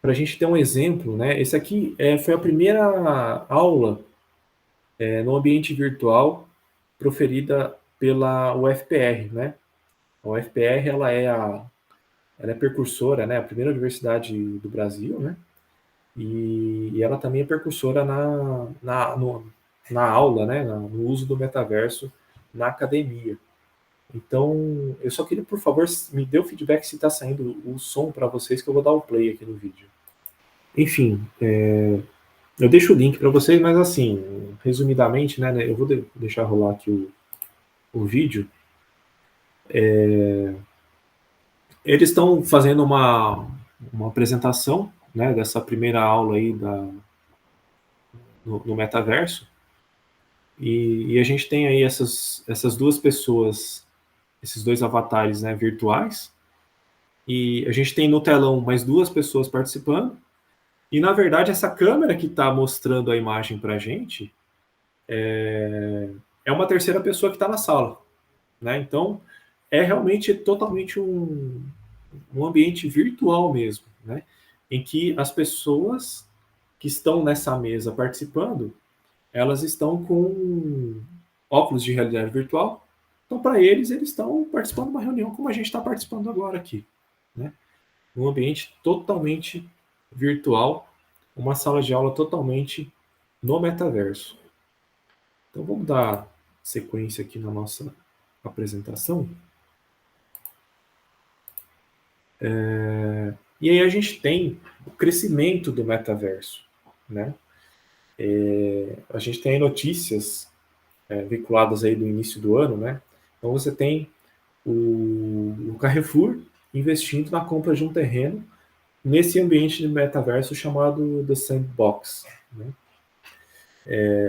Speaker 3: Para a gente ter um exemplo, né? Esse aqui foi a primeira aula no ambiente virtual proferida pela UFPR, né? A UFPR ela é precursora, né? A primeira universidade do Brasil, né? E ela também é precursora na aula, né? No uso do metaverso na academia. Então, eu só queria, por favor, me dê o feedback se está saindo o som para vocês, que eu vou dar o play aqui no vídeo. Enfim, eu deixo o link para vocês, mas assim, resumidamente, né, eu vou deixar rolar aqui o vídeo. Eles estão fazendo uma apresentação, né, dessa primeira aula aí no metaverso, e a gente tem aí essas duas pessoas, esses dois avatares, né, virtuais, e a gente tem no telão mais duas pessoas participando, e na verdade essa câmera que está mostrando a imagem para a gente é uma terceira pessoa que está na sala, né? Então é realmente totalmente um ambiente virtual mesmo, né? Em que as pessoas que estão nessa mesa participando, elas estão com óculos de realidade virtual. Então, para eles estão participando de uma reunião como a gente está participando agora aqui, né? Um ambiente totalmente virtual, uma sala de aula totalmente no metaverso. Então, vamos dar sequência aqui na nossa apresentação. E aí a gente tem o crescimento do metaverso, né? A gente tem notícias vinculadas aí do início do ano, né? Então você tem o Carrefour investindo na compra de um terreno nesse ambiente de metaverso chamado The Sandbox, né?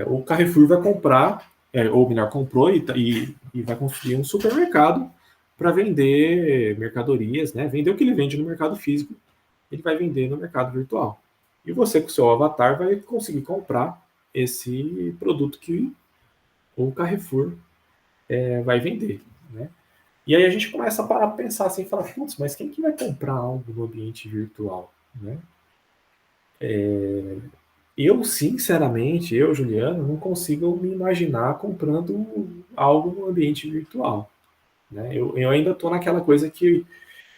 Speaker 3: O Carrefour vai comprar, ou melhor, comprou e vai construir um supermercado para vender mercadorias, né? Vender o que ele vende no mercado físico, ele vai vender no mercado virtual. E você, com o seu avatar, vai conseguir comprar esse produto que o Carrefour vai vender, né? E aí a gente começa a parar para pensar assim, falar, putz, mas quem que vai comprar algo no ambiente virtual, né? Eu, sinceramente, Juliano, não consigo me imaginar comprando algo no ambiente virtual, né? Eu ainda estou naquela coisa que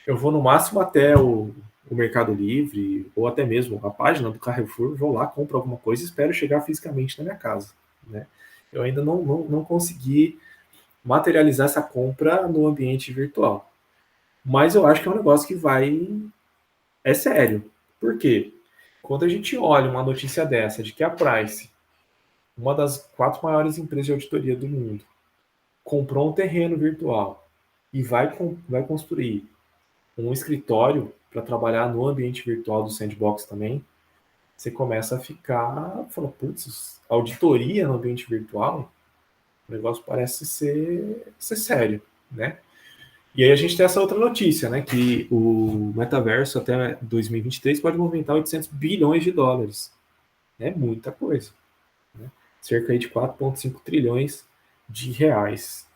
Speaker 3: eu vou no máximo até o Mercado Livre, ou até mesmo a página do Carrefour, vou lá, compro alguma coisa e espero chegar fisicamente na minha casa, né? Eu ainda não consegui materializar essa compra no ambiente virtual. Mas eu acho que é um negócio que é sério. Por quê? Quando a gente olha uma notícia dessa, de que a Price, uma das 4 maiores empresas de auditoria do mundo, comprou um terreno virtual e vai construir um escritório para trabalhar no ambiente virtual do Sandbox também, você começa a fala, putz, auditoria no ambiente virtual, o negócio parece ser sério, né? E aí a gente tem essa outra notícia, né, que o metaverso até 2023 pode movimentar 800 bilhões de dólares. É muita coisa, né? Cerca aí de 4,5 trilhões de reais.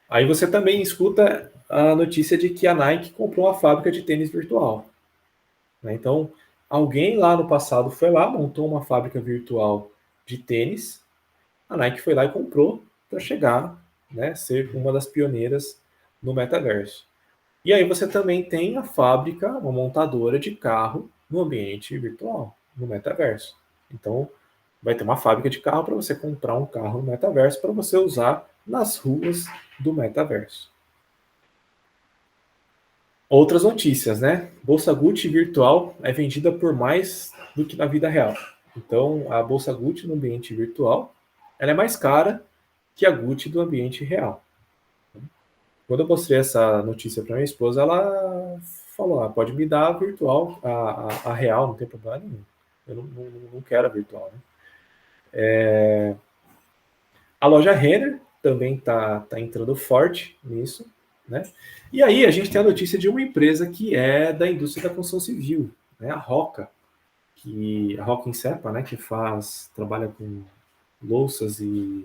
Speaker 3: Aí você também escuta a notícia de que a Nike comprou uma fábrica de tênis virtual, né? Então, Alguém lá no passado foi lá, montou uma fábrica virtual de tênis, a Nike foi lá e comprou para chegar, né, ser uma das pioneiras no metaverso. E aí você também tem a fábrica, uma montadora de carro no ambiente virtual, no metaverso. Então, vai ter uma fábrica de carro para você comprar um carro no metaverso para você usar nas ruas do metaverso. Outras notícias, né? Bolsa Gucci virtual é vendida por mais do que na vida real. Então, a Bolsa Gucci no ambiente virtual, ela é mais cara que a Gucci do ambiente real. Quando eu mostrei essa notícia para minha esposa, ela falou: pode me dar a virtual, a real, não tem problema nenhum. Eu não quero a virtual. Né? A loja Renner também tá entrando forte nisso. Né? E aí a gente tem a notícia de uma empresa que é da indústria da construção civil, né? A Roca, a Roca Insepa, né? Que trabalha com louças e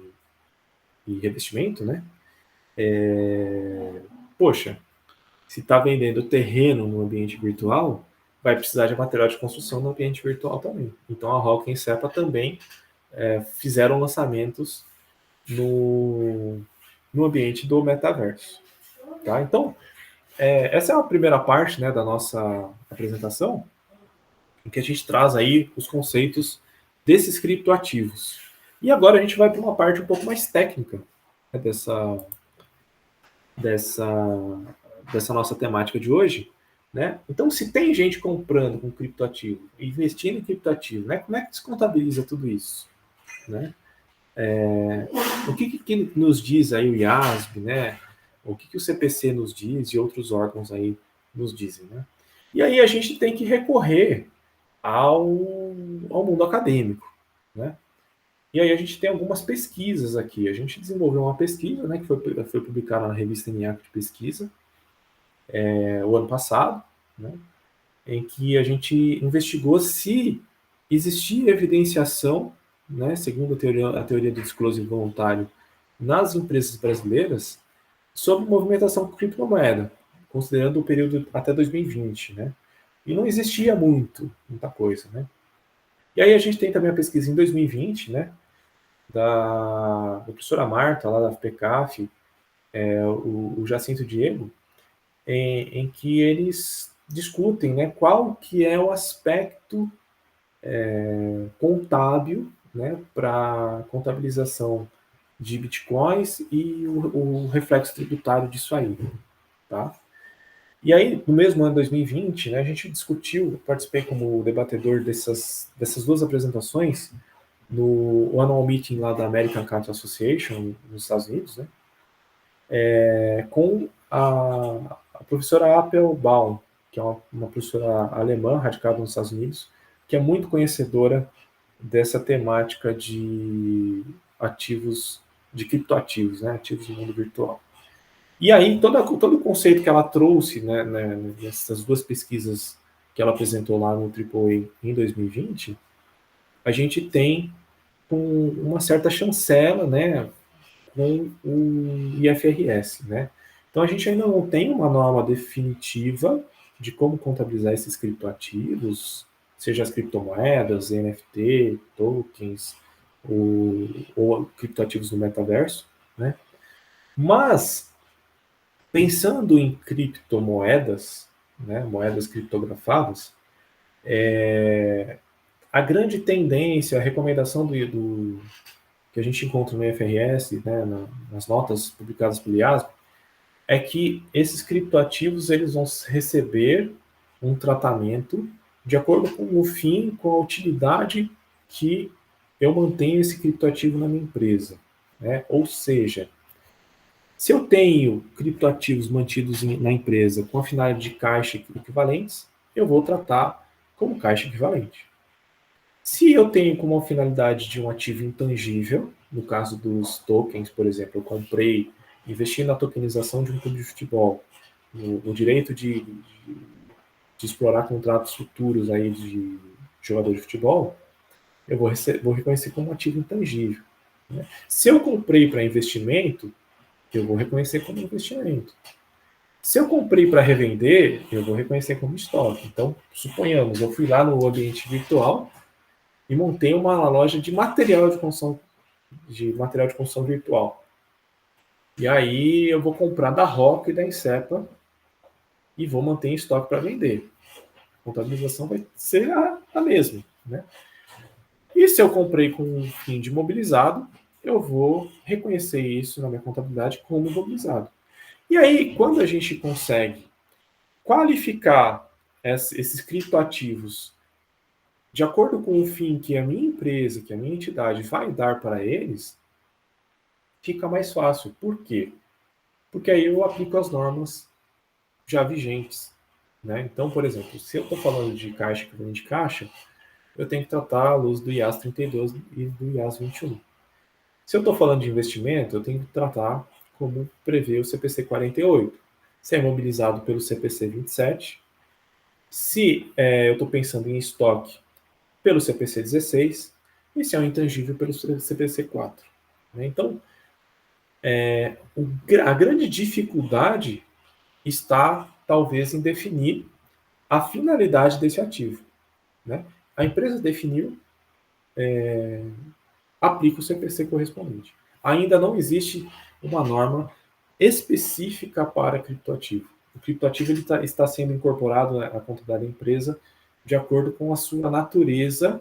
Speaker 3: revestimento, né? Poxa, se está vendendo terreno no ambiente virtual, vai precisar de material de construção no ambiente virtual também. Então a Roca e a Insepa também fizeram lançamentos no ambiente do metaverso. Tá? Então, essa é a primeira parte, né, da nossa apresentação, em que a gente traz aí os conceitos desses criptoativos. E agora a gente vai para uma parte um pouco mais técnica, né, dessa nossa temática de hoje, né? Então, se tem gente comprando com criptoativo, investindo em criptoativo, né? Como é que se contabiliza tudo isso, né? O que nos diz aí o IASB, né? O que o CPC nos diz e outros órgãos aí nos dizem, né? E aí a gente tem que recorrer ao mundo acadêmico, né? E aí a gente tem algumas pesquisas aqui. A gente desenvolveu uma pesquisa, né, que foi publicada na revista ENIAC de Pesquisa, o ano passado, né, em que a gente investigou se existia evidenciação, né, segundo a teoria do disclosure voluntário, nas empresas brasileiras, sobre movimentação com criptomoeda, considerando o período até 2020, né? E não existia muita coisa, né? E aí a gente tem também a pesquisa em 2020, né, da professora Marta, lá da FPCAF, o Jacinto Diego, em que eles discutem, né, qual que é o aspecto contábil, né, para contabilização de bitcoins e o reflexo tributário disso aí, tá? E aí, no mesmo ano 2020, né, a gente discutiu, participei como debatedor dessas duas apresentações no Annual Meeting lá da American Council Association, nos Estados Unidos, né, com a professora Appelbaum, que é uma professora alemã radicada nos Estados Unidos, que é muito conhecedora dessa temática de ativos, de criptoativos, né, ativos no mundo virtual. E aí, todo o conceito que ela trouxe, né, nessas duas pesquisas que ela apresentou lá no AAA em 2020, a gente tem uma certa chancela, né, com o IFRS, né? Então a gente ainda não tem uma norma definitiva de como contabilizar esses criptoativos, seja as criptomoedas, NFT, tokens, ou criptoativos no metaverso, né? Mas pensando em criptomoedas, né, moedas criptografadas, a grande tendência, a recomendação que a gente encontra no IFRS, né, nas notas publicadas pelo IASB, é que esses criptoativos eles vão receber um tratamento de acordo com o fim, com a utilidade que eu mantenho esse criptoativo na minha empresa, né? Ou seja, se eu tenho criptoativos mantidos na empresa com a finalidade de caixa equivalentes, eu vou tratar como caixa equivalente. Se eu tenho como finalidade de um ativo intangível, no caso dos tokens, por exemplo, eu comprei, investi na tokenização de um clube de futebol, no direito de explorar contratos futuros aí de jogador de futebol, eu vou reconhecer como um ativo intangível. Né? Se eu comprei para investimento, eu vou reconhecer como investimento. Se eu comprei para revender, eu vou reconhecer como estoque. Então, suponhamos, eu fui lá no ambiente virtual e montei uma loja de material de construção virtual. E aí eu vou comprar da Roca e da Insepa e vou manter em estoque para vender. A contabilização vai ser a mesma, né? E se eu comprei com um fim de imobilizado, eu vou reconhecer isso na minha contabilidade como imobilizado. E aí, quando a gente consegue qualificar esses criptoativos de acordo com o fim que a minha empresa, que a minha entidade vai dar para eles, fica mais fácil. Por quê? Porque aí eu aplico as normas já vigentes, né? Então, por exemplo, se eu estou falando de caixa equivalente de caixa, eu tenho que tratar a luz do IAS 32 e do IAS 21. Se eu estou falando de investimento, eu tenho que tratar como prevê o CPC 48. Se é imobilizado pelo CPC 27, se eu estou pensando em estoque pelo CPC 16, e se é um intangível pelo CPC 4. Então, a grande dificuldade está, talvez, em definir a finalidade desse ativo. Né? A empresa definiu, aplica o CPC correspondente. Ainda não existe uma norma específica para criptoativo. O criptoativo está sendo incorporado à contabilidade da empresa de acordo com a sua natureza,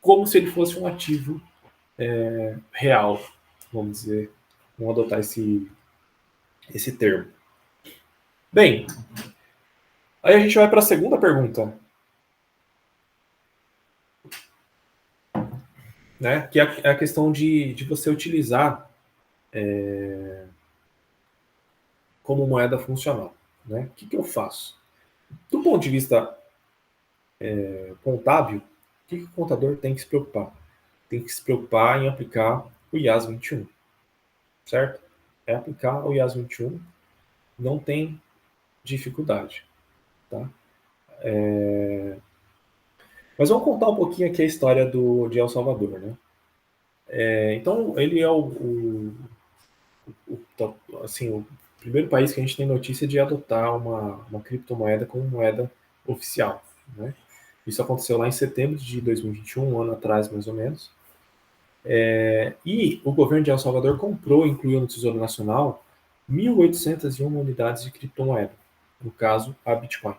Speaker 3: como se ele fosse um ativo real, vamos dizer, vamos adotar esse termo. Bem, aí a gente vai para a segunda pergunta, né, que é a questão de você utilizar como moeda funcional. Né? O que eu faço? Do ponto de vista contábil, o que o contador tem que se preocupar? Tem que se preocupar em aplicar o IAS 21, certo? É aplicar o IAS 21, não tem dificuldade, tá? Mas vamos contar um pouquinho aqui a história de El Salvador, né? Então, ele é o primeiro país que a gente tem notícia de adotar uma criptomoeda como moeda oficial, né? Isso aconteceu lá em setembro de 2021, um ano atrás, mais ou menos. E o governo de El Salvador comprou e incluiu no Tesouro Nacional 1.801 unidades de criptomoeda, no caso, a Bitcoin.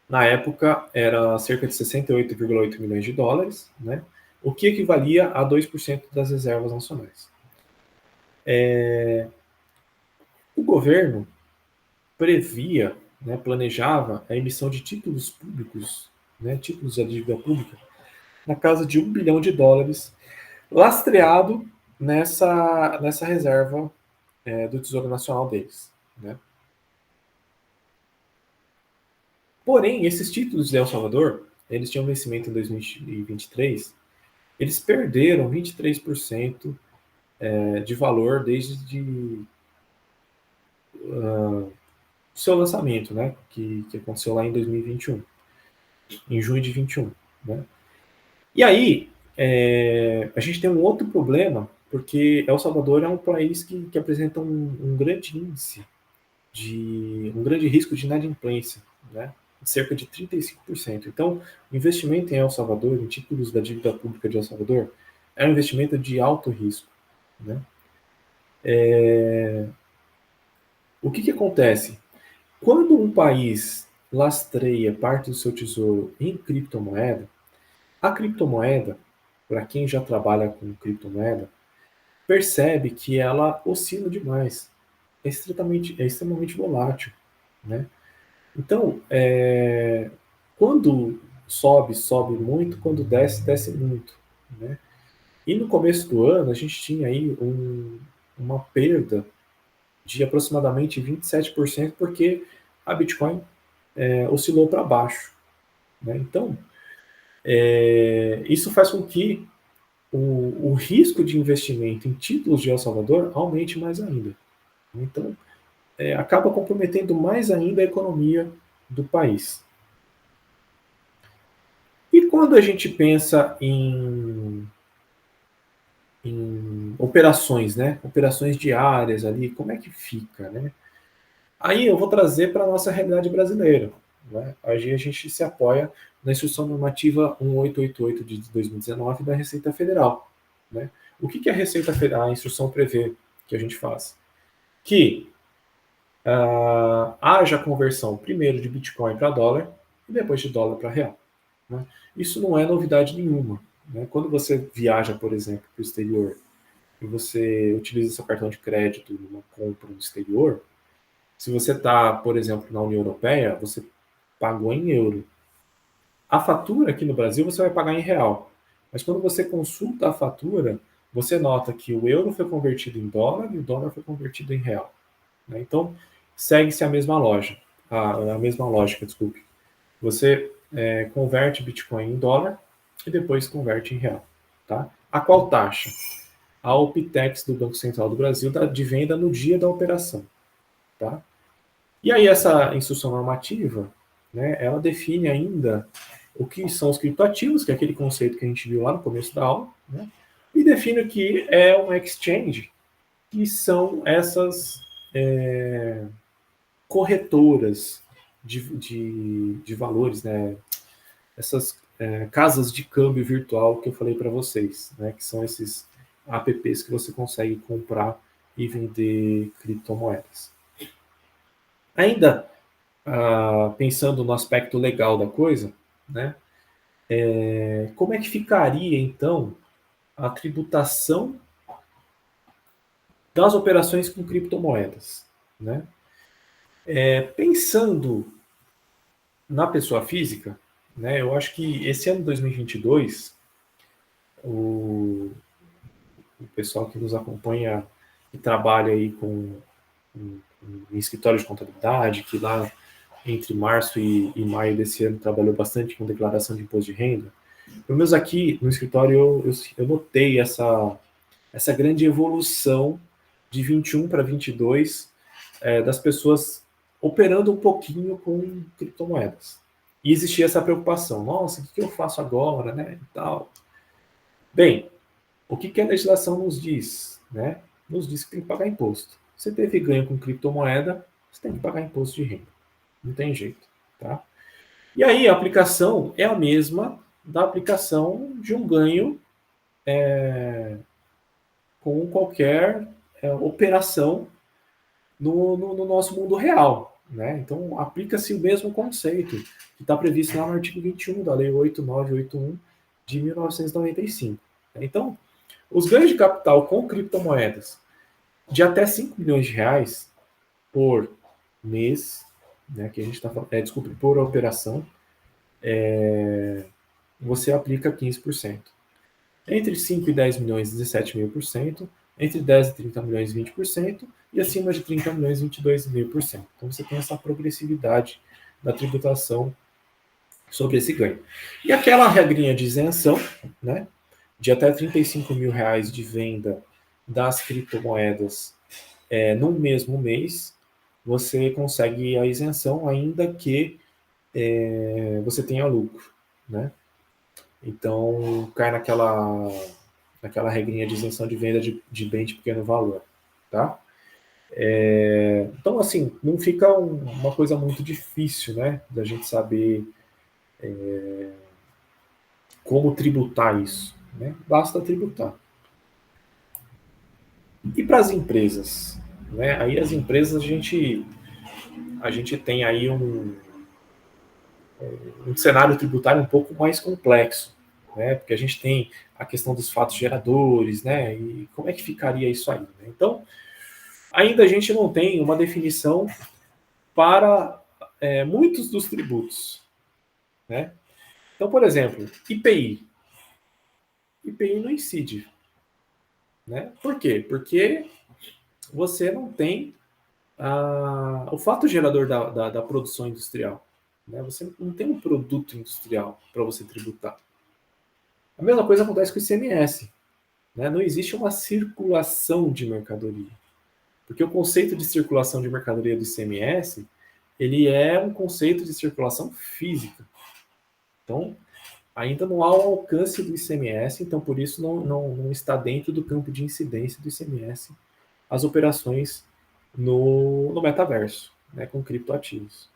Speaker 3: Na época, era cerca de 68,8 milhões de dólares, né? O que equivalia a 2% das reservas nacionais. O governo previa, né, planejava a emissão de títulos públicos, né, títulos da dívida pública, na casa de $1 bilhão, lastreado nessa reserva do Tesouro Nacional deles. Né? Porém, esses títulos de El Salvador, eles tinham vencimento em 2023, eles perderam 23% de valor desde o seu lançamento, né? Que aconteceu lá em 2021, em junho de 21. Né? E aí, a gente tem um outro problema, porque El Salvador é um país que apresenta um grande índice, um grande risco de inadimplência, né? Cerca de 35%. Então, o investimento em El Salvador, em títulos da dívida pública de El Salvador, é um investimento de alto risco. Né? O que acontece? Quando um país lastreia parte do seu tesouro em criptomoeda, a criptomoeda, para quem já trabalha com criptomoeda, percebe que ela oscila demais, é extremamente volátil. Né? Então, quando sobe muito, quando desce muito. Né? E no começo do ano, a gente tinha aí uma perda de aproximadamente 27%, porque a Bitcoin oscilou para baixo. Né? Então, isso faz com que o risco de investimento em títulos de El Salvador aumente mais ainda. Então, acaba comprometendo mais ainda a economia do país. E quando a gente pensa em operações, né? Operações diárias ali, como é que fica, né? Aí eu vou trazer para a nossa realidade brasileira. Né? Aí a gente se apoia na Instrução Normativa 1888 de 2019 da Receita Federal. Né? O que a Receita Federal, a instrução prevê que a gente faz? Que haja conversão primeiro de Bitcoin para dólar e depois de dólar para real. Né? Isso não é novidade nenhuma. Né? Quando você viaja, por exemplo, para o exterior e você utiliza seu cartão de crédito numa compra no exterior, se você está, por exemplo, na União Europeia, você pagou em euro. A fatura aqui no Brasil você vai pagar em real. Mas quando você consulta a fatura, você nota que o euro foi convertido em dólar e o dólar foi convertido em real. Né? Então, segue-se a mesma loja, a mesma lógica, desculpe. Você converte Bitcoin em dólar e depois converte em real. Tá? A qual taxa? A OPTEX do Banco Central do Brasil de venda no dia da operação. Tá? E aí essa instrução normativa, né, ela define ainda o que são os criptoativos, que é aquele conceito que a gente viu lá no começo da aula, né, e define o que é uma exchange, que são essas corretoras de valores, né, essas casas de câmbio virtual que eu falei para vocês, né, que são esses apps que você consegue comprar e vender criptomoedas. Ainda pensando no aspecto legal da coisa, né, como é que ficaria, então, a tributação das operações com criptomoedas? Né? Pensando na pessoa física, né, eu acho que esse ano de 2022, o pessoal que nos acompanha e trabalha aí com em escritório de contabilidade, que lá entre março e maio desse ano trabalhou bastante com declaração de imposto de renda, pelo menos aqui no escritório eu notei essa grande evolução de 21 para 22 das pessoas operando um pouquinho com criptomoedas. E existia essa preocupação, nossa, o que eu faço agora, né, e tal. Bem, o que a legislação nos diz? Né? Nos diz que tem que pagar imposto. Você teve ganho com criptomoeda, você tem que pagar imposto de renda. Não tem jeito. Tá? E aí a aplicação é a mesma da aplicação de um ganho com qualquer operação no nosso mundo real. Né? Então, aplica-se o mesmo conceito que está previsto lá no artigo 21 da Lei 8981 de 1995. Então, os ganhos de capital com criptomoedas de até 5 milhões de reais por mês, né, que a gente está falando, desculpe, por operação, você aplica 15%. Entre 5 e 10 milhões, 17,5%. Entre 10 e 30 milhões, 20%. E acima de 30 milhões, 22,5%. Então você tem essa progressividade da tributação sobre esse ganho. E aquela regrinha de isenção, né, de até 35 mil reais de venda das criptomoedas no mesmo mês, você consegue a isenção ainda que você tenha lucro, né? Então, cai naquela regrinha de isenção de venda de bem de pequeno valor, tá? Então, assim, não fica uma coisa muito difícil, né, da gente saber como tributar isso, né? Basta tributar. E para as empresas, né? Aí as empresas a gente tem aí um cenário tributário um pouco mais complexo, né? Porque a gente tem a questão dos fatos geradores, né? E como é que ficaria isso aí? Né? Então, ainda a gente não tem uma definição para muitos dos tributos, né? Então, por exemplo, IPI. IPI não incide, né? Por quê? Porque você não tem o fato gerador da produção industrial. Né? Você não tem um produto industrial para você tributar. A mesma coisa acontece com o ICMS. Né? Não existe uma circulação de mercadoria. Porque o conceito de circulação de mercadoria do ICMS, ele é um conceito de circulação física. Então, ainda não há o alcance do ICMS, então por isso não está dentro do campo de incidência do ICMS as operações no metaverso. né, com criptoativos.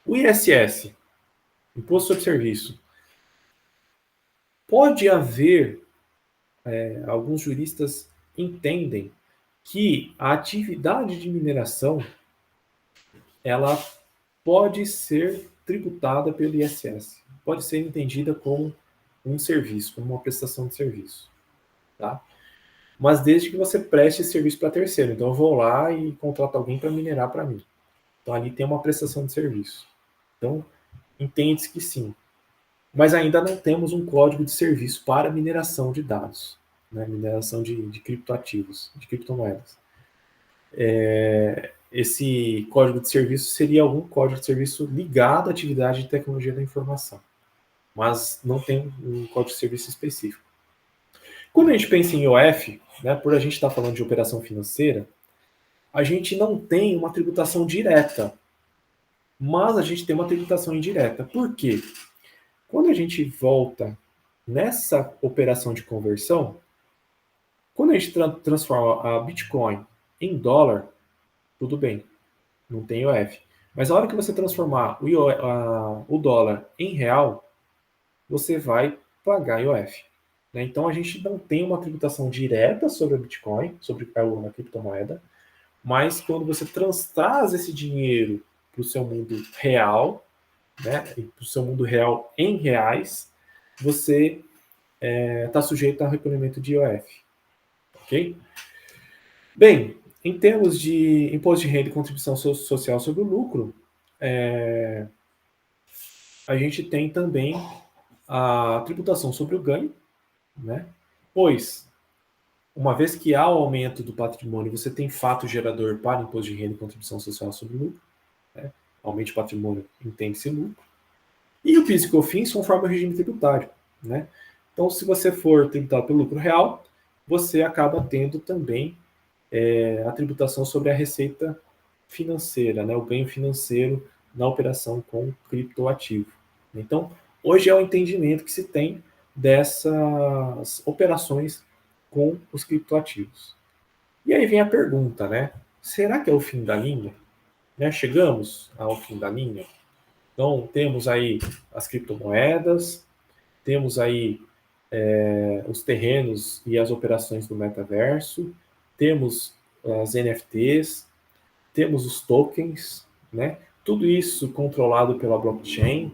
Speaker 3: O ISS, Imposto sobre Serviço, pode haver, alguns juristas entendem que a atividade de mineração ela pode ser tributada pelo ISS, pode ser entendida como um serviço, como uma prestação de serviço, tá? Mas desde que você preste esse serviço para terceiro. Então eu vou lá e contrato alguém para minerar para mim. Então ali tem uma prestação de serviço. Então entende-se que sim. Mas ainda não temos um código de serviço para mineração de dados, né? Mineração de criptoativos, de criptomoedas. Esse código de serviço seria algum código de serviço ligado à atividade de tecnologia da informação, mas não tem um código de serviço específico. Quando a gente pensa em IOF, né, por a gente estar falando de operação financeira, a gente não tem uma tributação direta, mas a gente tem uma tributação indireta. Por quê? Quando a gente volta nessa operação de conversão, quando a gente transforma a Bitcoin em dólar, tudo bem, não tem IOF. Mas a hora que você transformar o dólar em real, você vai pagar IOF. Né? Então a gente não tem uma tributação direta sobre a Bitcoin, sobre a criptomoeda, mas quando você traz esse dinheiro para o seu mundo real, né, para o seu mundo real em reais, você está sujeito ao recolhimento de IOF. Ok? Bem, em termos de imposto de renda e contribuição social sobre o lucro, a gente tem também a tributação sobre o ganho, né? Pois, uma vez que há o aumento do patrimônio, você tem fato gerador para imposto de renda e contribuição social sobre o lucro, né? Aumente o patrimônio, entende-se lucro. E o PIS e COFINS conforme o regime tributário, né? Então, se você for tributado pelo lucro real, você acaba tendo também a tributação sobre a receita financeira, né? O ganho financeiro na operação com criptoativo. Então, hoje é o entendimento que se tem dessas operações com os criptoativos. E aí vem a pergunta, né? Será que é o fim da linha? Né? Chegamos ao fim da linha? Então, temos aí as criptomoedas, temos aí os terrenos e as operações do metaverso, temos as NFTs, temos os tokens, né? Tudo isso controlado pela blockchain.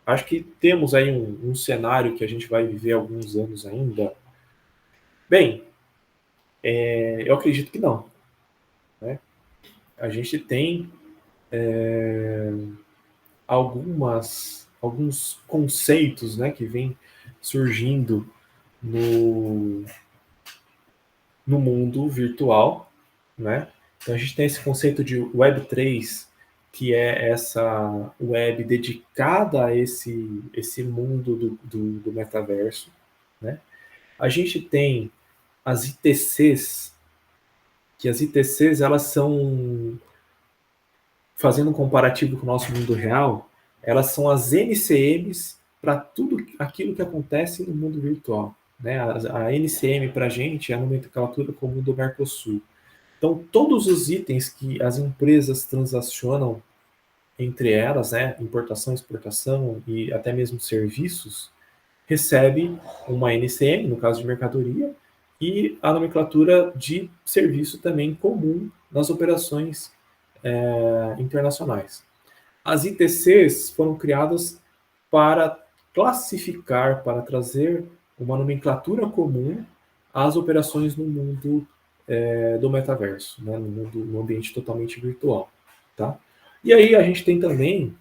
Speaker 3: Acho que temos aí um cenário que a gente vai viver alguns anos ainda. Bem, eu acredito que não. Né? A gente tem alguns conceitos, né, que vêm surgindo no mundo virtual, né? Então a gente tem esse conceito de Web3, que é essa web dedicada a esse mundo do metaverso, né? A gente tem as ITCs, que as ITCs elas são, fazendo um comparativo com o nosso mundo real, elas são as NCMs para tudo aquilo que acontece no mundo virtual. Né? A NCM para a gente é a nomenclatura comum do Mercosul. Então, todos os itens que as empresas transacionam entre elas, né, importação, exportação e até mesmo serviços, recebe uma NCM, no caso de mercadoria, e a nomenclatura de serviço também comum nas operações internacionais. As ITCs foram criadas para classificar, para trazer uma nomenclatura comum às operações no mundo do metaverso, né, no ambiente totalmente virtual. Tá? E aí a gente tem também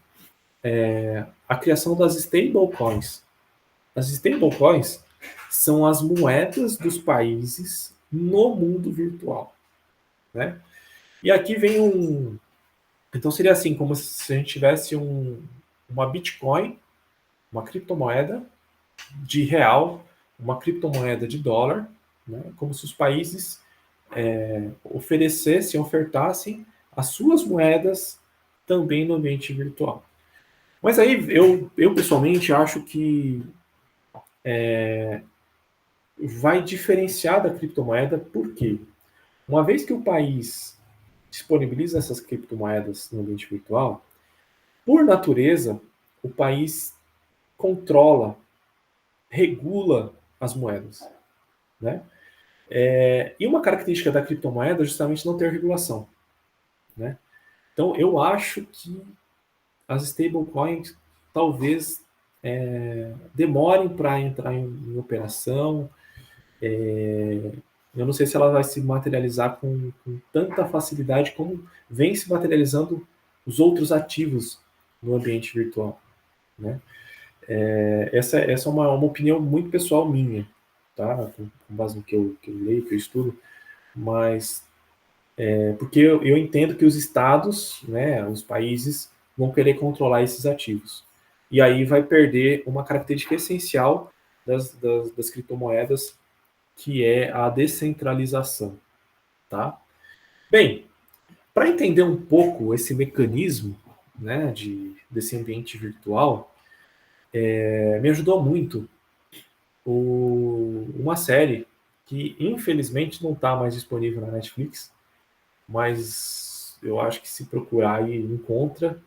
Speaker 3: a criação das stablecoins. As stablecoins são as moedas dos países no mundo virtual. Né? E aqui vem então seria assim, como se a gente tivesse uma Bitcoin, uma criptomoeda de real, uma criptomoeda de dólar, né? Como se os países ofertassem as suas moedas também no ambiente virtual. Mas aí eu pessoalmente acho que vai diferenciar da criptomoeda, porque uma vez que o país disponibiliza essas criptomoedas no ambiente virtual, por natureza, o país controla, regula as moedas, né? E uma característica da criptomoeda é justamente não ter regulação, né? Então, eu acho que as stablecoins talvez demorem para entrar em operação. Eu não sei se ela vai se materializar com tanta facilidade como vem se materializando os outros ativos no ambiente virtual, né? Essa é uma opinião muito pessoal minha, tá? Com base no que eu leio, que eu estudo, mas porque eu entendo que os estados, né, os países, vão querer controlar esses ativos. E aí vai perder uma característica essencial das criptomoedas, que é a descentralização, tá? Bem, para entender um pouco esse mecanismo, né, desse ambiente virtual, me ajudou muito uma série que infelizmente não está mais disponível na Netflix, mas eu acho que se procurar aí encontra,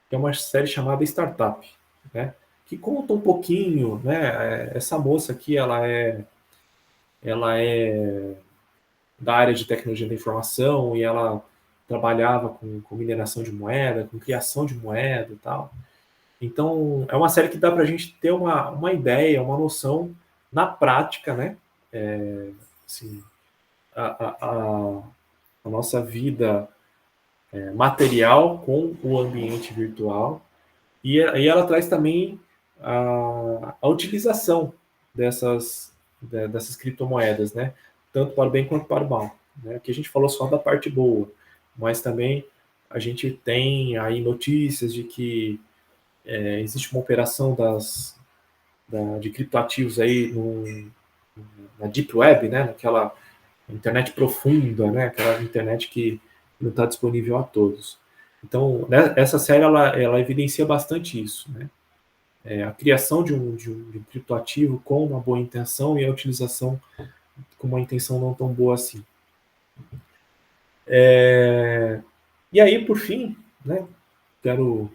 Speaker 3: que é uma série chamada Startup, né? Que conta um pouquinho, né? Essa moça aqui, ela é da área de tecnologia da informação e ela trabalhava com mineração de moeda, com criação de moeda e tal. Então, é uma série que dá para a gente ter uma ideia, uma noção na prática, né? Assim, a nossa vida material com o ambiente virtual. E ela traz também a utilização dessas criptomoedas, né? Tanto para o bem quanto para o mal. Né? Aqui a gente falou só da parte boa, mas também a gente tem aí notícias de que existe uma operação de criptoativos aí na Deep Web, né? Naquela internet profunda, né? Aquela internet que não está disponível a todos. Então, né, essa série ela evidencia bastante isso, né? A criação de um criptoativo com uma boa intenção e a utilização com uma intenção não tão boa assim. E aí, por fim, né, quero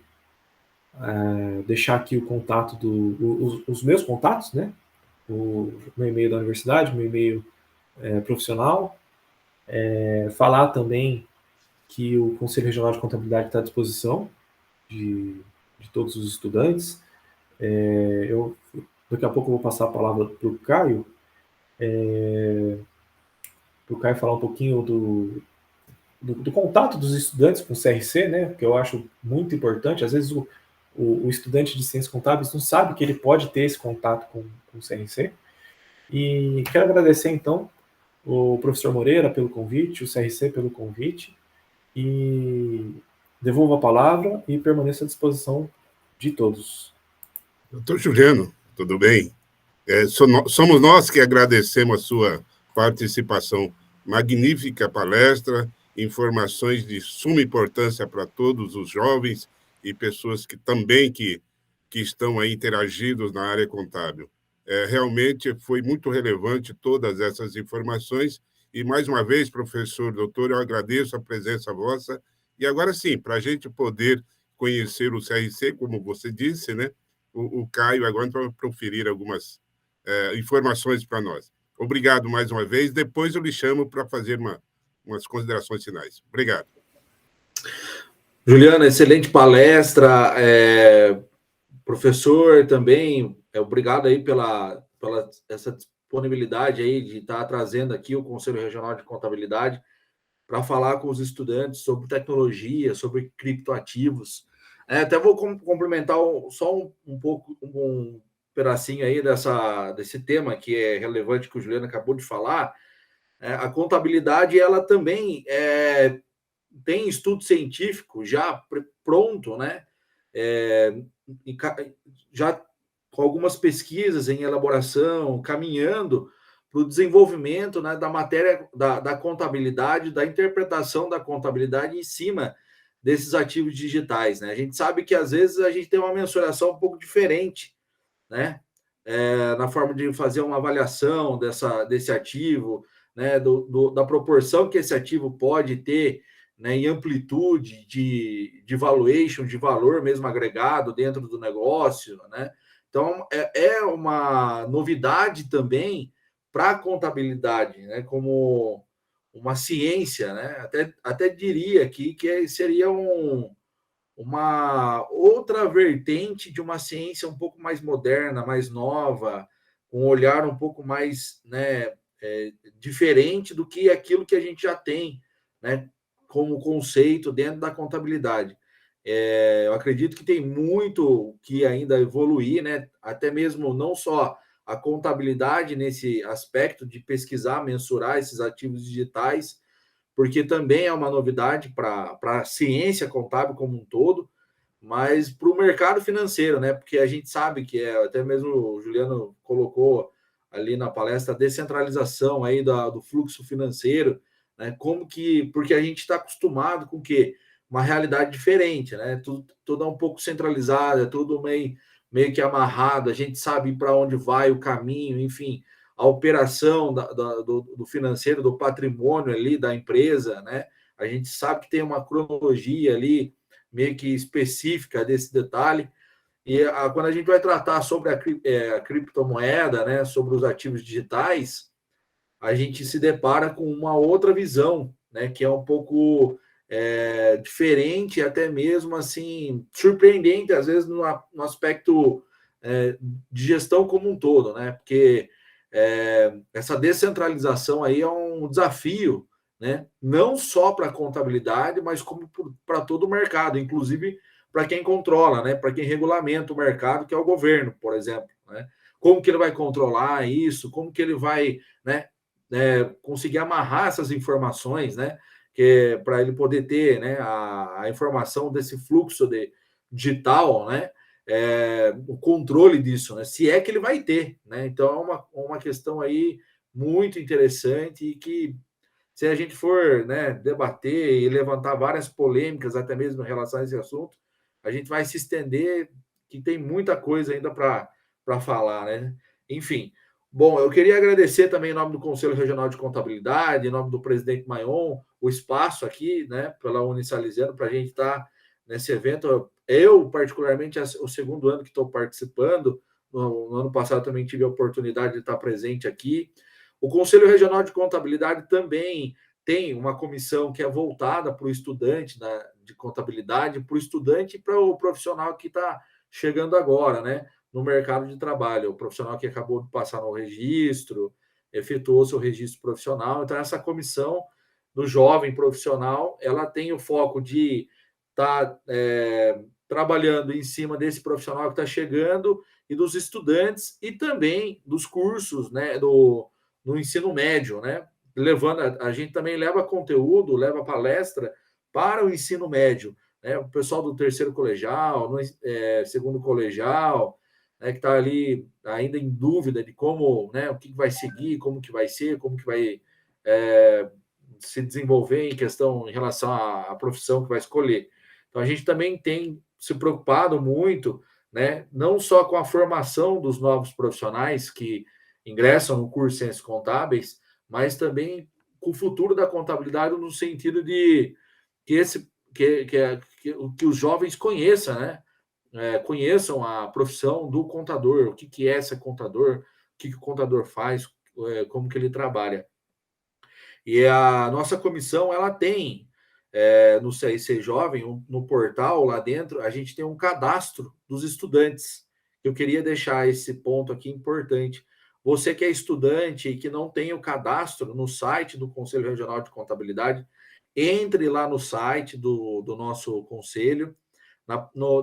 Speaker 3: deixar aqui o contato os meus contatos, né? O meu e-mail da universidade, meu e-mail profissional. Falar também que o Conselho Regional de Contabilidade está à disposição de todos os estudantes. Daqui a pouco eu vou passar a palavra para o Caio, falar um pouquinho do contato dos estudantes com o CRC, né, que eu acho muito importante. Às vezes o estudante de ciências contábeis não sabe que ele pode ter esse contato com o CRC. E quero agradecer, então, o professor Moreira pelo convite, o CRC pelo convite, e devolvo a palavra e permaneço à disposição de todos.
Speaker 1: Doutor Juliano, tudo bem? Somos nós que agradecemos a sua participação. Magnífica palestra, informações de suma importância para todos os jovens e pessoas que também que estão aí interagidos na área contábil. Realmente foi muito relevante todas essas informações e, mais uma vez, professor, doutor, eu agradeço a presença vossa. E agora sim, para a gente poder conhecer o CRC, como você disse, né? O Caio agora vai proferir algumas informações para nós. Obrigado mais uma vez. Depois eu lhe chamo para fazer umas considerações finais. Obrigado.
Speaker 2: Juliana, excelente palestra. Professor, também, obrigado aí pela essa disponibilidade aí de estar trazendo aqui o Conselho Regional de Contabilidade para falar com os estudantes sobre tecnologia, sobre criptoativos. Até vou complementar só um pouco, um pedacinho aí desse tema que é relevante, que o Juliano acabou de falar. A contabilidade, ela também tem estudo científico já pronto, né? Já com algumas pesquisas em elaboração, caminhando para o desenvolvimento, né, da matéria da contabilidade, da interpretação da contabilidade em cima desses ativos digitais, né? A gente sabe que às vezes a gente tem uma mensuração um pouco diferente, né? Na forma de fazer uma avaliação desse ativo, né? Da proporção que esse ativo pode ter né, em amplitude de valuation, de valor mesmo agregado dentro do negócio, né? Então, é uma novidade também para a contabilidade, né? Como uma ciência, né? Até diria aqui que seria uma outra vertente de uma ciência um pouco mais moderna, mais nova, com um olhar um pouco mais, né, diferente do que aquilo que a gente já tem, né, como conceito dentro da contabilidade. Eu acredito que tem muito que ainda evoluir, né, até mesmo não só a contabilidade nesse aspecto de pesquisar, mensurar esses ativos digitais, porque também é uma novidade para a ciência contábil como um todo, mas para o mercado financeiro, né? Porque a gente sabe que até mesmo o Juliano colocou ali na palestra a descentralização aí do fluxo financeiro, né? Porque a gente está acostumado com o quê? Uma realidade diferente, né? Tudo é um pouco centralizado, é tudo meio que amarrado, a gente sabe para onde vai o caminho, enfim, a operação do financeiro, do patrimônio ali da empresa, né? A gente sabe que tem uma cronologia ali meio que específica desse detalhe. E quando a gente vai tratar sobre a criptomoeda, né, sobre os ativos digitais, a gente se depara com uma outra visão, né, que é um pouco diferente, até mesmo assim, surpreendente, às vezes, no aspecto de gestão como um todo, né? Porque essa descentralização aí é um desafio, né? Não só para a contabilidade, mas como para todo o mercado, inclusive para quem controla, né? Para quem regulamenta o mercado, que é o governo, por exemplo, né? Como que ele vai controlar isso? Como que ele vai, né, conseguir amarrar essas informações, né? Que para ele poder ter, né, a informação desse fluxo digital, né? O controle disso, né? Se é que ele vai ter, né? Então é uma questão aí muito interessante e que, se a gente for, né, debater e levantar várias polêmicas, até mesmo em relação a esse assunto, a gente vai se estender, que tem muita coisa ainda para falar, né? Enfim. Bom, eu queria agradecer também em nome do Conselho Regional de Contabilidade, em nome do presidente Maion, o espaço aqui, né, pela Unisalesiano, para a gente estar nesse evento. Eu, particularmente, é o segundo ano que estou participando. No ano passado também tive a oportunidade de estar presente aqui. O Conselho Regional de Contabilidade também tem uma comissão que é voltada para o estudante de contabilidade, para o estudante e para o profissional que está chegando agora, né, no mercado de trabalho. O profissional que acabou de passar no registro, efetuou seu registro profissional. Então, essa comissão do jovem profissional, ela tem o foco de estar trabalhando em cima desse profissional que está chegando e dos estudantes e também dos cursos, né, no ensino médio, né? Levando, a gente também leva conteúdo, leva palestra para o ensino médio, né? O pessoal do terceiro colegial, segundo colegial, né, que está ali ainda em dúvida de como, né, o que vai seguir, como que vai ser, como que vai se desenvolver em questão em relação à profissão que vai escolher. Então a gente também tem se preocupado muito, né, não só com a formação dos novos profissionais que ingressam no curso de Ciências Contábeis, mas também com o futuro da contabilidade no sentido de que os jovens conheçam, né? Conheçam a profissão do contador, o que é ser contador, o que o contador faz, como que ele trabalha. E a nossa comissão, ela tem no CIC Jovem, no portal lá dentro, a gente tem um cadastro dos estudantes. Eu queria deixar esse ponto aqui importante. Você que é estudante e que não tem o cadastro no site do Conselho Regional de Contabilidade, entre lá no site do nosso conselho,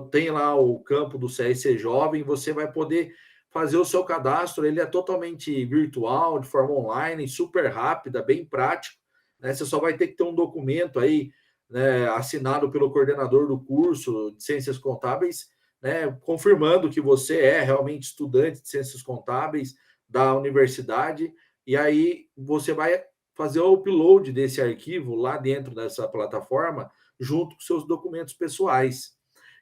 Speaker 2: tem lá o campo do CIC Jovem, você vai poder fazer o seu cadastro, ele é totalmente virtual, de forma online, super rápida, bem prático, né? Você só vai ter que ter um documento aí, né, assinado pelo coordenador do curso de Ciências Contábeis, né, confirmando que você é realmente estudante de Ciências Contábeis da universidade, e aí você vai fazer o upload desse arquivo lá dentro dessa plataforma, junto com seus documentos pessoais.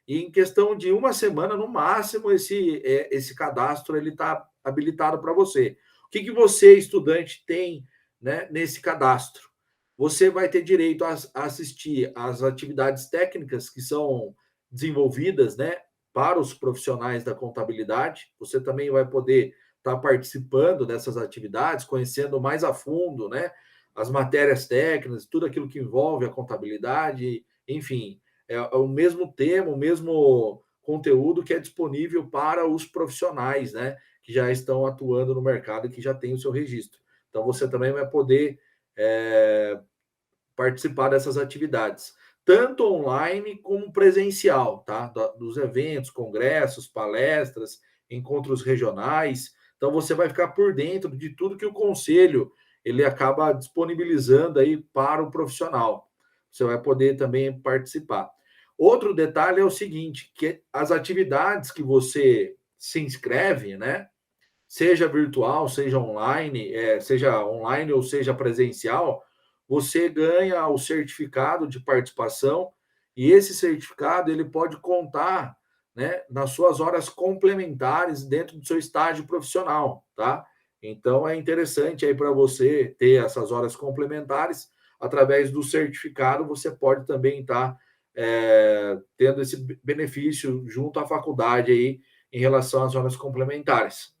Speaker 2: E em questão de uma semana, no máximo, esse cadastro ele está habilitado para você. O que você, estudante, tem, né, nesse cadastro? você vai ter direito a assistir às atividades técnicas que são desenvolvidas, né, para os profissionais da contabilidade. Você também vai poder estar participando dessas atividades, conhecendo mais a fundo, né, as matérias técnicas, tudo aquilo que envolve a contabilidade, enfim, é o mesmo tema, o mesmo conteúdo que é disponível para os profissionais, né, que já estão atuando no mercado e que já têm o seu registro. Então, você também vai poder participar dessas atividades, tanto online como presencial, tá? Dos eventos, congressos, palestras, encontros regionais. Então, você vai ficar por dentro de tudo que o conselho ele acaba disponibilizando aí para o profissional. Você vai poder também participar. Outro detalhe é o seguinte, que as atividades que você se inscreve, né? Seja virtual, seja online ou seja presencial, você ganha o certificado de participação e esse certificado ele pode contar, né, nas suas horas complementares dentro do seu estágio profissional, tá? Então é interessante aí para você ter essas horas complementares através do certificado. Você pode também estar tendo esse benefício junto à faculdade aí em relação às horas complementares.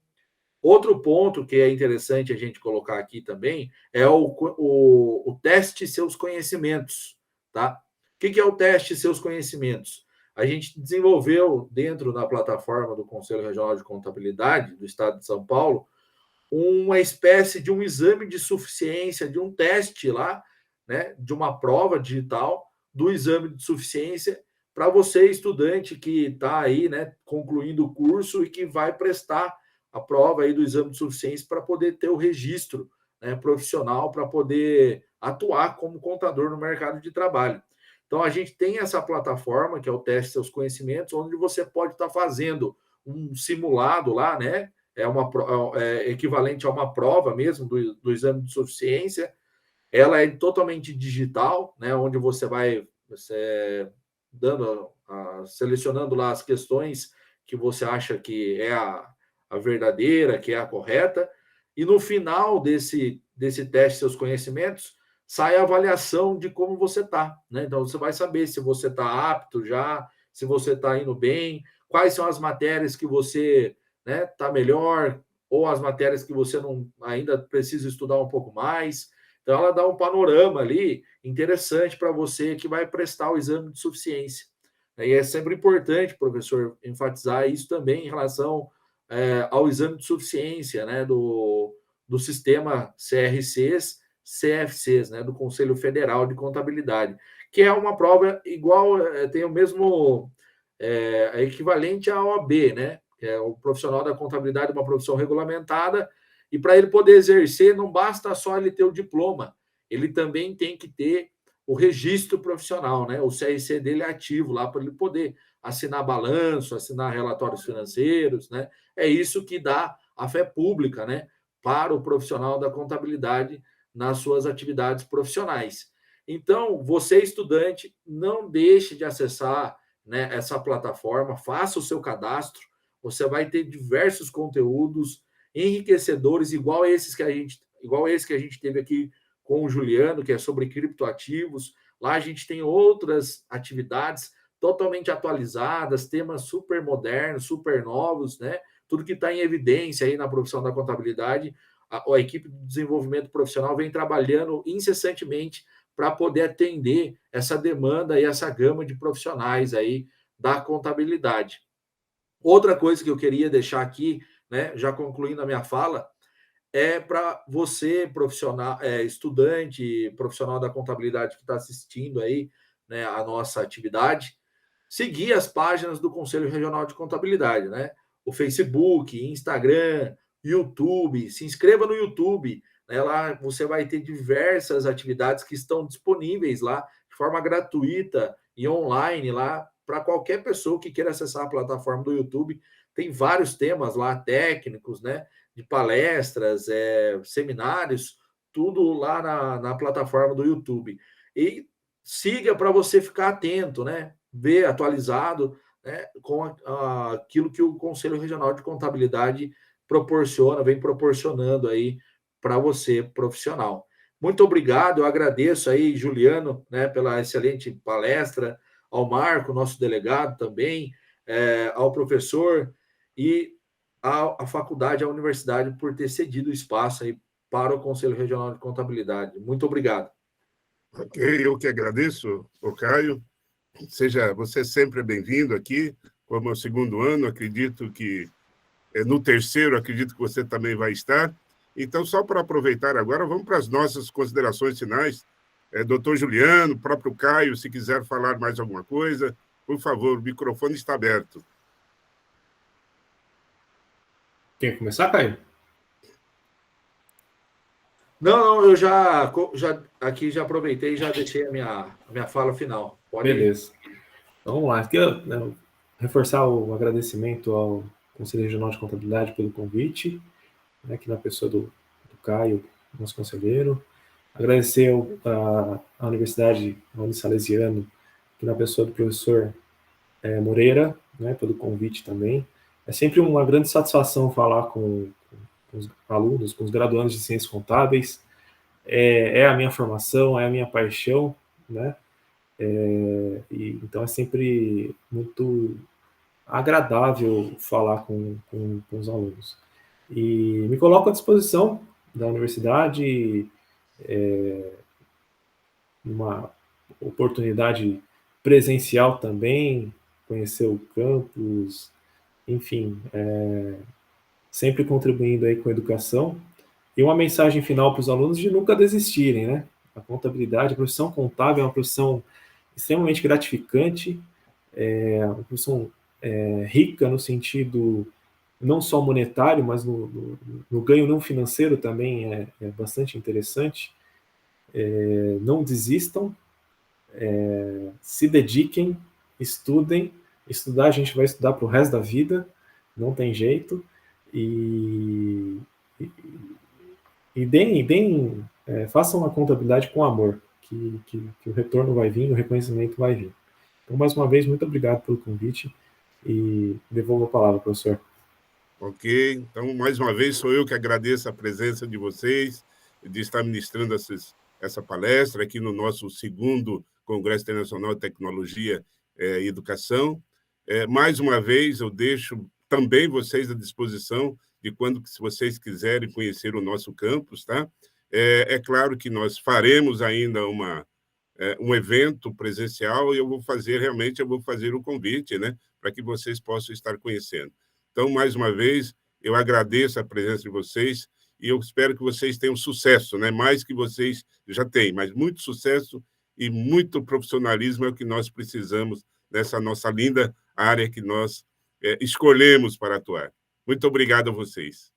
Speaker 2: Outro ponto que é interessante a gente colocar aqui também é o teste seus conhecimentos, tá? O que é o teste seus conhecimentos? A gente desenvolveu dentro da plataforma do Conselho Regional de Contabilidade do Estado de São Paulo uma espécie de um exame de suficiência, de um teste lá, né, de uma prova digital do exame de suficiência para você, estudante que está aí, né, concluindo o curso e que vai prestar a prova aí do exame de suficiência para poder ter o registro, né, profissional, para poder atuar como contador no mercado de trabalho. Então, a gente tem essa plataforma, que é o Teste Seus Conhecimentos, onde você pode estar fazendo um simulado lá, né? É equivalente a uma prova mesmo do exame de suficiência. Ela é totalmente digital, né? Onde você vai selecionando lá as questões que você acha que é a verdadeira, que é a correta, e no final desse teste seus conhecimentos, sai a avaliação de como você está, né? Então, você vai saber se você está apto já, se você está indo bem, quais são as matérias que você está melhor, ou as matérias que você não ainda precisa estudar um pouco mais. Então, ela dá um panorama ali interessante para você que vai prestar o exame de suficiência. E é sempre importante, professor, enfatizar isso também em relação ao exame de suficiência, né, do sistema CRCs, CFCs, né, do Conselho Federal de Contabilidade, que é uma prova igual, tem o mesmo equivalente à OAB, né, que é o profissional da contabilidade, uma profissão regulamentada, e para ele poder exercer, não basta só ele ter o diploma, ele também tem que ter o registro profissional, né, o CRC dele ativo lá, para ele poder assinar balanço, assinar relatórios financeiros, né, é isso que dá a fé pública, né, para o profissional da contabilidade nas suas atividades profissionais. Então, você, estudante, não deixe de acessar, né, essa plataforma, faça o seu cadastro, você vai ter diversos conteúdos enriquecedores, igual esse que a gente teve aqui com o Juliano, que é sobre criptoativos. Lá a gente tem outras atividades totalmente atualizadas, temas super modernos, super novos, né? Tudo que está em evidência aí na profissão da contabilidade, a equipe de desenvolvimento profissional vem trabalhando incessantemente para poder atender essa demanda e essa gama de profissionais aí da contabilidade. Outra coisa que eu queria deixar aqui, né, já concluindo a minha fala, é para você, profissional, estudante, profissional da contabilidade que está assistindo aí, né, a nossa atividade, seguir as páginas do Conselho Regional de Contabilidade, né? O Facebook, Instagram, YouTube, se inscreva no YouTube, né? Lá você vai ter diversas atividades que estão disponíveis lá de forma gratuita e online lá para qualquer pessoa que queira acessar a plataforma do YouTube. Tem vários temas lá técnicos, né? De palestras, seminários, tudo lá na plataforma do YouTube. E siga para você ficar atento, né? Ver atualizado, né, com aquilo que o Conselho Regional de Contabilidade proporciona, vem proporcionando aí para você, profissional. Muito obrigado, eu agradeço aí, Juliano, né, pela excelente palestra, ao Marco, nosso delegado também, ao professor e à faculdade, à universidade, por ter cedido o espaço aí para o Conselho Regional de Contabilidade. Muito obrigado.
Speaker 1: Ok, eu que agradeço, o Caio. Seja você sempre bem-vindo aqui, como é o segundo ano, acredito que no terceiro, acredito que você também vai estar. Então, só para aproveitar agora, vamos para as nossas considerações finais. Doutor Juliano, próprio Caio, se quiser falar mais alguma coisa, por favor, o microfone está aberto.
Speaker 3: Quer começar, Caio?
Speaker 2: Não, eu já aqui já aproveitei e já deixei a minha fala final. Pode ir.
Speaker 3: Beleza. Então, vamos lá. Aqui, reforçar o agradecimento ao Conselho Regional de Contabilidade pelo convite, né, aqui na pessoa do Caio, nosso conselheiro. Agradecer à Universidade Unisalesiano, aqui na pessoa do professor Moreira, né, pelo convite também. É sempre uma grande satisfação falar com os alunos, com os graduandos de Ciências Contábeis. É a minha formação, é a minha paixão, né? Então é sempre muito agradável falar com os alunos. E me coloco à disposição da universidade, uma oportunidade presencial também, conhecer o campus, enfim, sempre contribuindo aí com a educação. E uma mensagem final para os alunos de nunca desistirem, né? A contabilidade, a profissão contábil é uma profissão extremamente gratificante, uma profissão rica no sentido não só monetário, mas no ganho não financeiro também é bastante interessante. Não desistam, se dediquem, estudem. Estudar, a gente vai estudar para o resto da vida, não tem jeito. E façam a contabilidade com amor, que o retorno vai vir, o reconhecimento vai vir. Então, mais uma vez, muito obrigado pelo convite e devolvo a palavra, professor.
Speaker 1: Ok, então, mais uma vez, sou eu que agradeço a presença de vocês, de estar ministrando essa palestra aqui no nosso segundo Congresso Internacional de Tecnologia e Educação. Mais uma vez, eu deixo também vocês à disposição de quando, se vocês quiserem conhecer o nosso campus, tá? É claro que nós faremos ainda um evento presencial e eu vou fazer o convite, né, para que vocês possam estar conhecendo. Então, mais uma vez, eu agradeço a presença de vocês e eu espero que vocês tenham sucesso, né? Mais que vocês já têm, mas muito sucesso e muito profissionalismo é o que nós precisamos nessa nossa linda área que nós escolhemos para atuar. Muito obrigado a vocês.